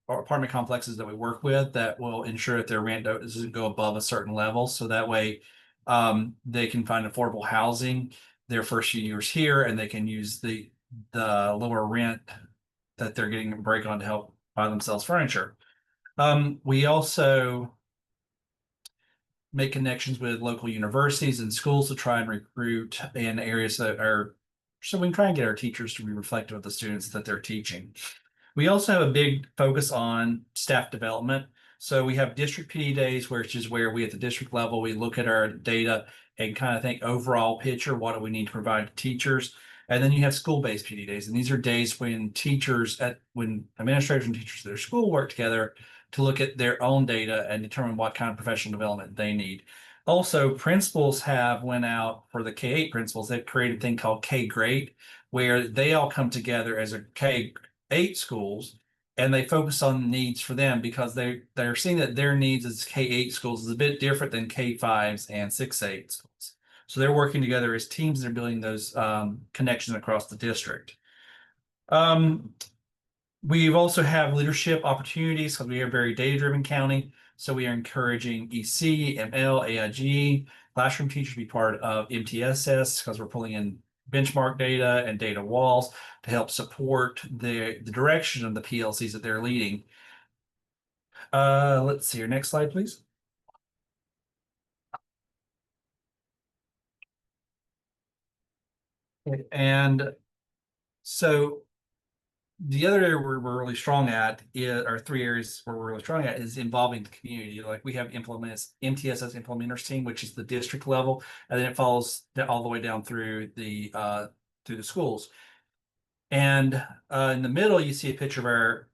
apartment complexes that we work with that will ensure that their rent doesn't go above a certain level. So that way They can find affordable housing their first few years here, and they can use the lower rent that they're getting a break on to help buy themselves furniture. We also make connections with local universities and schools to try and recruit in areas that are, so we can try and get our teachers to be reflective of the students that they're teaching. We also have a big focus on staff development. So we have district PD days, which is where we at the district level, we look at our data and kind of think overall picture, what do we need to provide to teachers? And then you have school-based PD days. And these are days when when administrators and teachers at their school work together to look at their own data and determine what kind of professional development they need. Also, principals have went out for the K-8 principals. They've created a thing called K-Grade, where they all come together as a K-8 schools, and they focus on needs for them because they're seeing that their needs as K-8 schools is a bit different than K-5s and 6-8 schools. So they're working together as teams. They're building those connections across the district. We've also have leadership opportunities because we are a very data-driven county. So we are encouraging EC, ML, AIG, classroom teachers to be part of MTSS because we're pulling in benchmark data and data walls to help support the direction of the PLCs that they're leading. Let's see your next slide, please. And so the other area we're really strong at or three areas where we're really strong at is involving the community. Like we have MTSS implementers team, which is the district level, and then it follows all the way down through the schools. And in the middle, you see a picture of our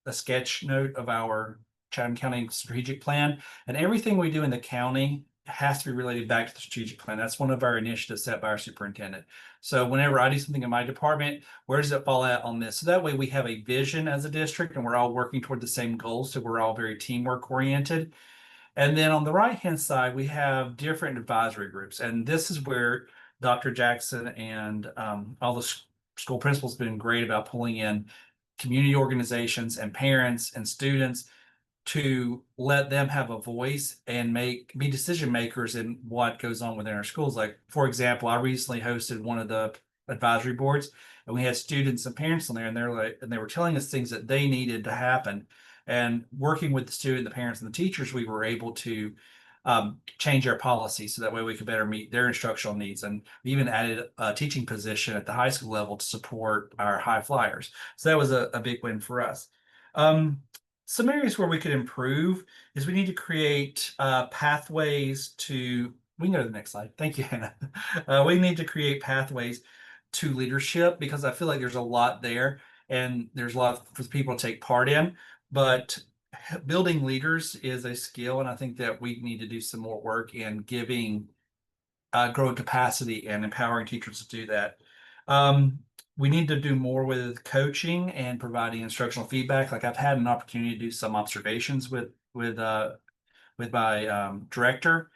a sketch note of our Chatham County strategic plan, and everything we do in the county has to be related back to the strategic plan. That's one of our initiatives set by our superintendent. So whenever I do something in my department, where does it fall out on this? So that way we have a vision as a district and we're all working toward the same goals. So we're all very teamwork oriented. And then on the right-hand side, we have different advisory groups. And this is where Dr. Jackson and all the school principals have been great about pulling in community organizations and parents and students to let them have a voice and be decision makers in what goes on within our schools. Like, for example, I recently hosted one of the advisory boards, and we had students and parents on there, and they were telling us things that they needed to happen. And working with the student, the parents, and the teachers, we were able to change our policy so that way we could better meet their instructional needs. And we even added a teaching position at the high school level to support our high flyers. So that was a big win for us. Some areas where we could improve is we need to create pathways to, we can go to the next slide. Thank you, Hannah. We need to create pathways to leadership because I feel like there's a lot there and there's a lot for people to take part in, but building leaders is a skill. And I think that we need to do some more work in giving growing capacity and empowering teachers to do that. We need to do more with coaching and providing instructional feedback. Like I've had an opportunity to do some observations with my director,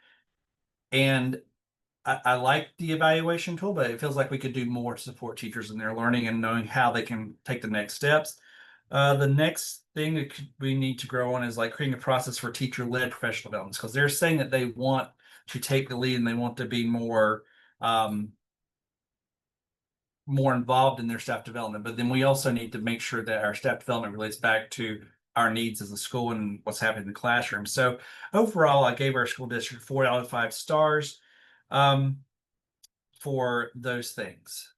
and I like the evaluation tool, but it feels like we could do more to support teachers in their learning and knowing how they can take the next steps. The next thing that we need to grow on is like creating a process for teacher-led professional development because they're saying that they want to take the lead and they want to be more involved in their staff development. But then we also need to make sure that our staff development relates back to our needs as a school and what's happening in the classroom. So overall, I gave our school district 4 out of 5 stars for those things.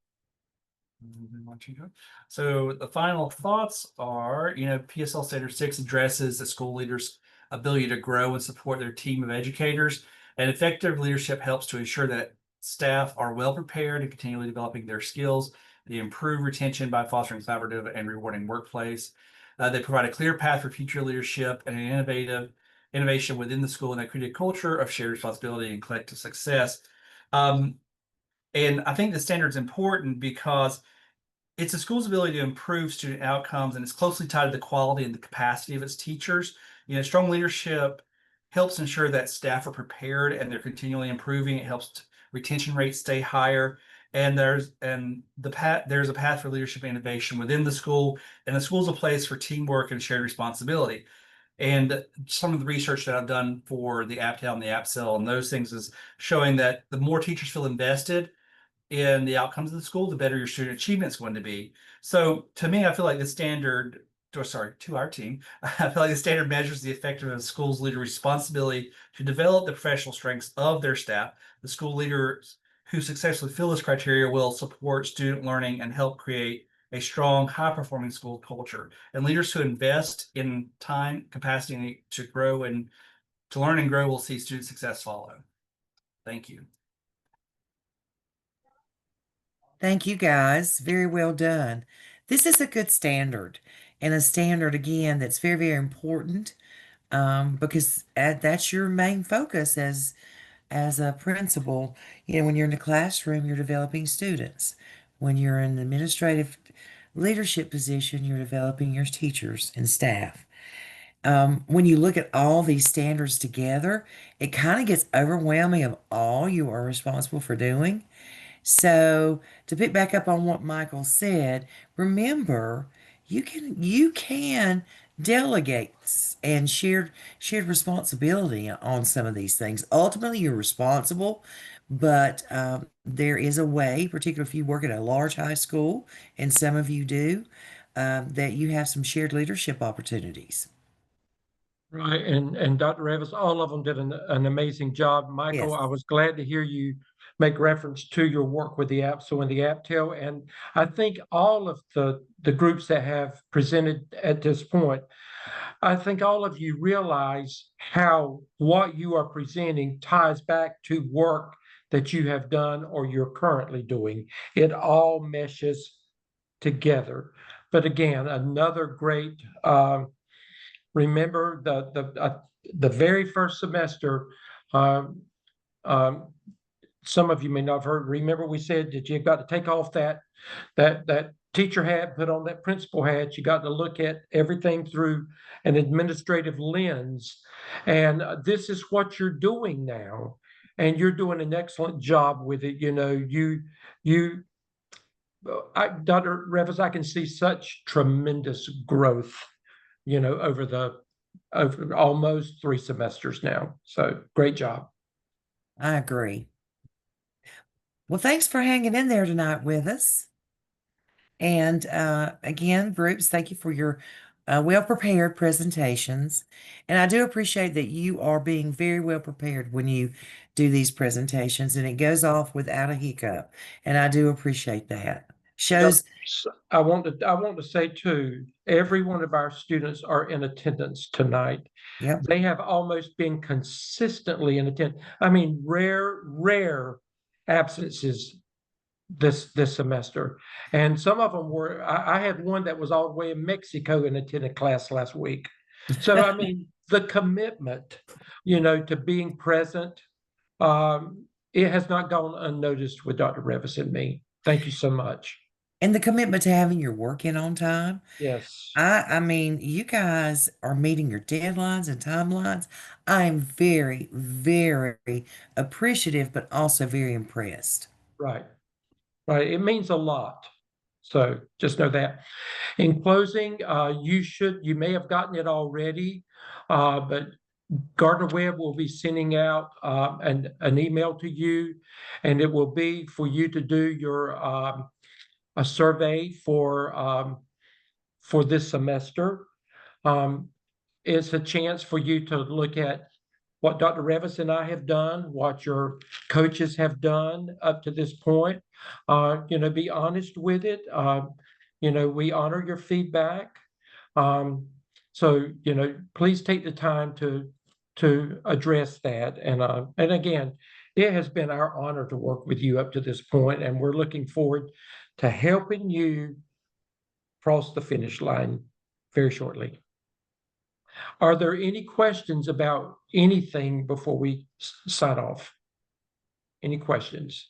So the final thoughts are, PSL Standard 6 addresses the school leaders' ability to grow and support their team of educators, and effective leadership helps to ensure that staff are well prepared and continually developing their skills. They improve retention by fostering collaborative and rewarding workplace. They provide a clear path for future leadership and an innovation within the school, and they create a culture of shared responsibility and collective success. And I think the standard is important because it's a school's ability to improve student outcomes, and it's closely tied to the quality and the capacity of its teachers. Strong leadership helps ensure that staff are prepared and they're continually improving. It helps retention rates stay higher, and there's a path for leadership innovation within the school, and the school's a place for teamwork and shared responsibility. And some of the research that I've done for the APTEL and the APSEL and those things is showing that the more teachers feel invested in the outcomes of the school, the better your student achievement is going to be. So to me, I feel like the standard, or sorry, to our team, I feel like the standard measures the effectiveness of the school's leader responsibility to develop the professional strengths of their staff. The school leaders who successfully fill this criteria will support student learning and help create a strong, high-performing school culture. And leaders who invest in time, capacity to grow and to learn and grow will see student success follow. Thank you. Thank you, guys. Very well done. This is a good standard, and a standard, again, that's very, very important, because that's your main focus as a principal. You know, when you're in the classroom, you're developing students. When you're in the administrative leadership position, you're developing your teachers and staff. When you look at all these standards together, it kind of gets overwhelming of all you are responsible for doing. So to pick back up on what Michael said, remember you can delegate and shared responsibility on some of these things. Ultimately, you're responsible, but there is a way, particularly if you work at a large high school, and some of you do, that you have some shared leadership opportunities. Right, and Dr. Revis, all of them did an amazing job. Michael, Yes. I was glad to hear you make reference to your work with the APSO and the APTEL, and I think all of the groups that have presented at this point, I think all of you realize how what you are presenting ties back to work that you have done or you're currently doing. It all meshes together. But again, another great remember the very first semester, um, um, some of you may not have heard, remember we said that you've got to take off that teacher hat, put on that principal hat. You got to look at everything through an administrative lens. And this is what you're doing now. And you're doing an excellent job with it. You know, Dr. Revis, I can see such tremendous growth, you know, over almost 3 semesters now. So great job. I agree. Well, thanks for hanging in there tonight with us. And again, groups, thank you for your well-prepared presentations. And I do appreciate that you are being very well prepared when you do these presentations, and it goes off without a hiccup. And I do appreciate that. Shows. I want to say too, every one of our students are in attendance tonight. Yep. They have almost been consistently in attendance. I mean, rare absences this semester. And some of them were, I had one that was all the way in Mexico and attended class last week. So, I mean, the commitment, you know, to being present, it has not gone unnoticed with Dr. Revis and me. Thank you so much. And the commitment to having your work in on time. Yes. I mean, you guys are meeting your deadlines and timelines. I'm very, very appreciative, but also very impressed. Right. Right. It means a lot. So just know that. In closing, you may have gotten it already, but Gardner Webb will be sending out an email to you, and it will be for you to do your a survey for this semester. It's a chance for you to look at what Dr. Revis and I have done, what your coaches have done up to this point. You know, be honest with it. You know, we honor your feedback. So, you know, please take the time to address that. And again, it has been our honor to work with you up to this point, and we're looking forward to helping you cross the finish line very shortly. Are there any questions about anything before we sign off? Any questions?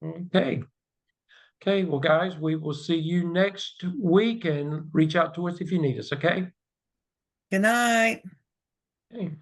Okay. Okay, well, guys, we will see you next week, and reach out to us if you need us, okay? Good night. Okay.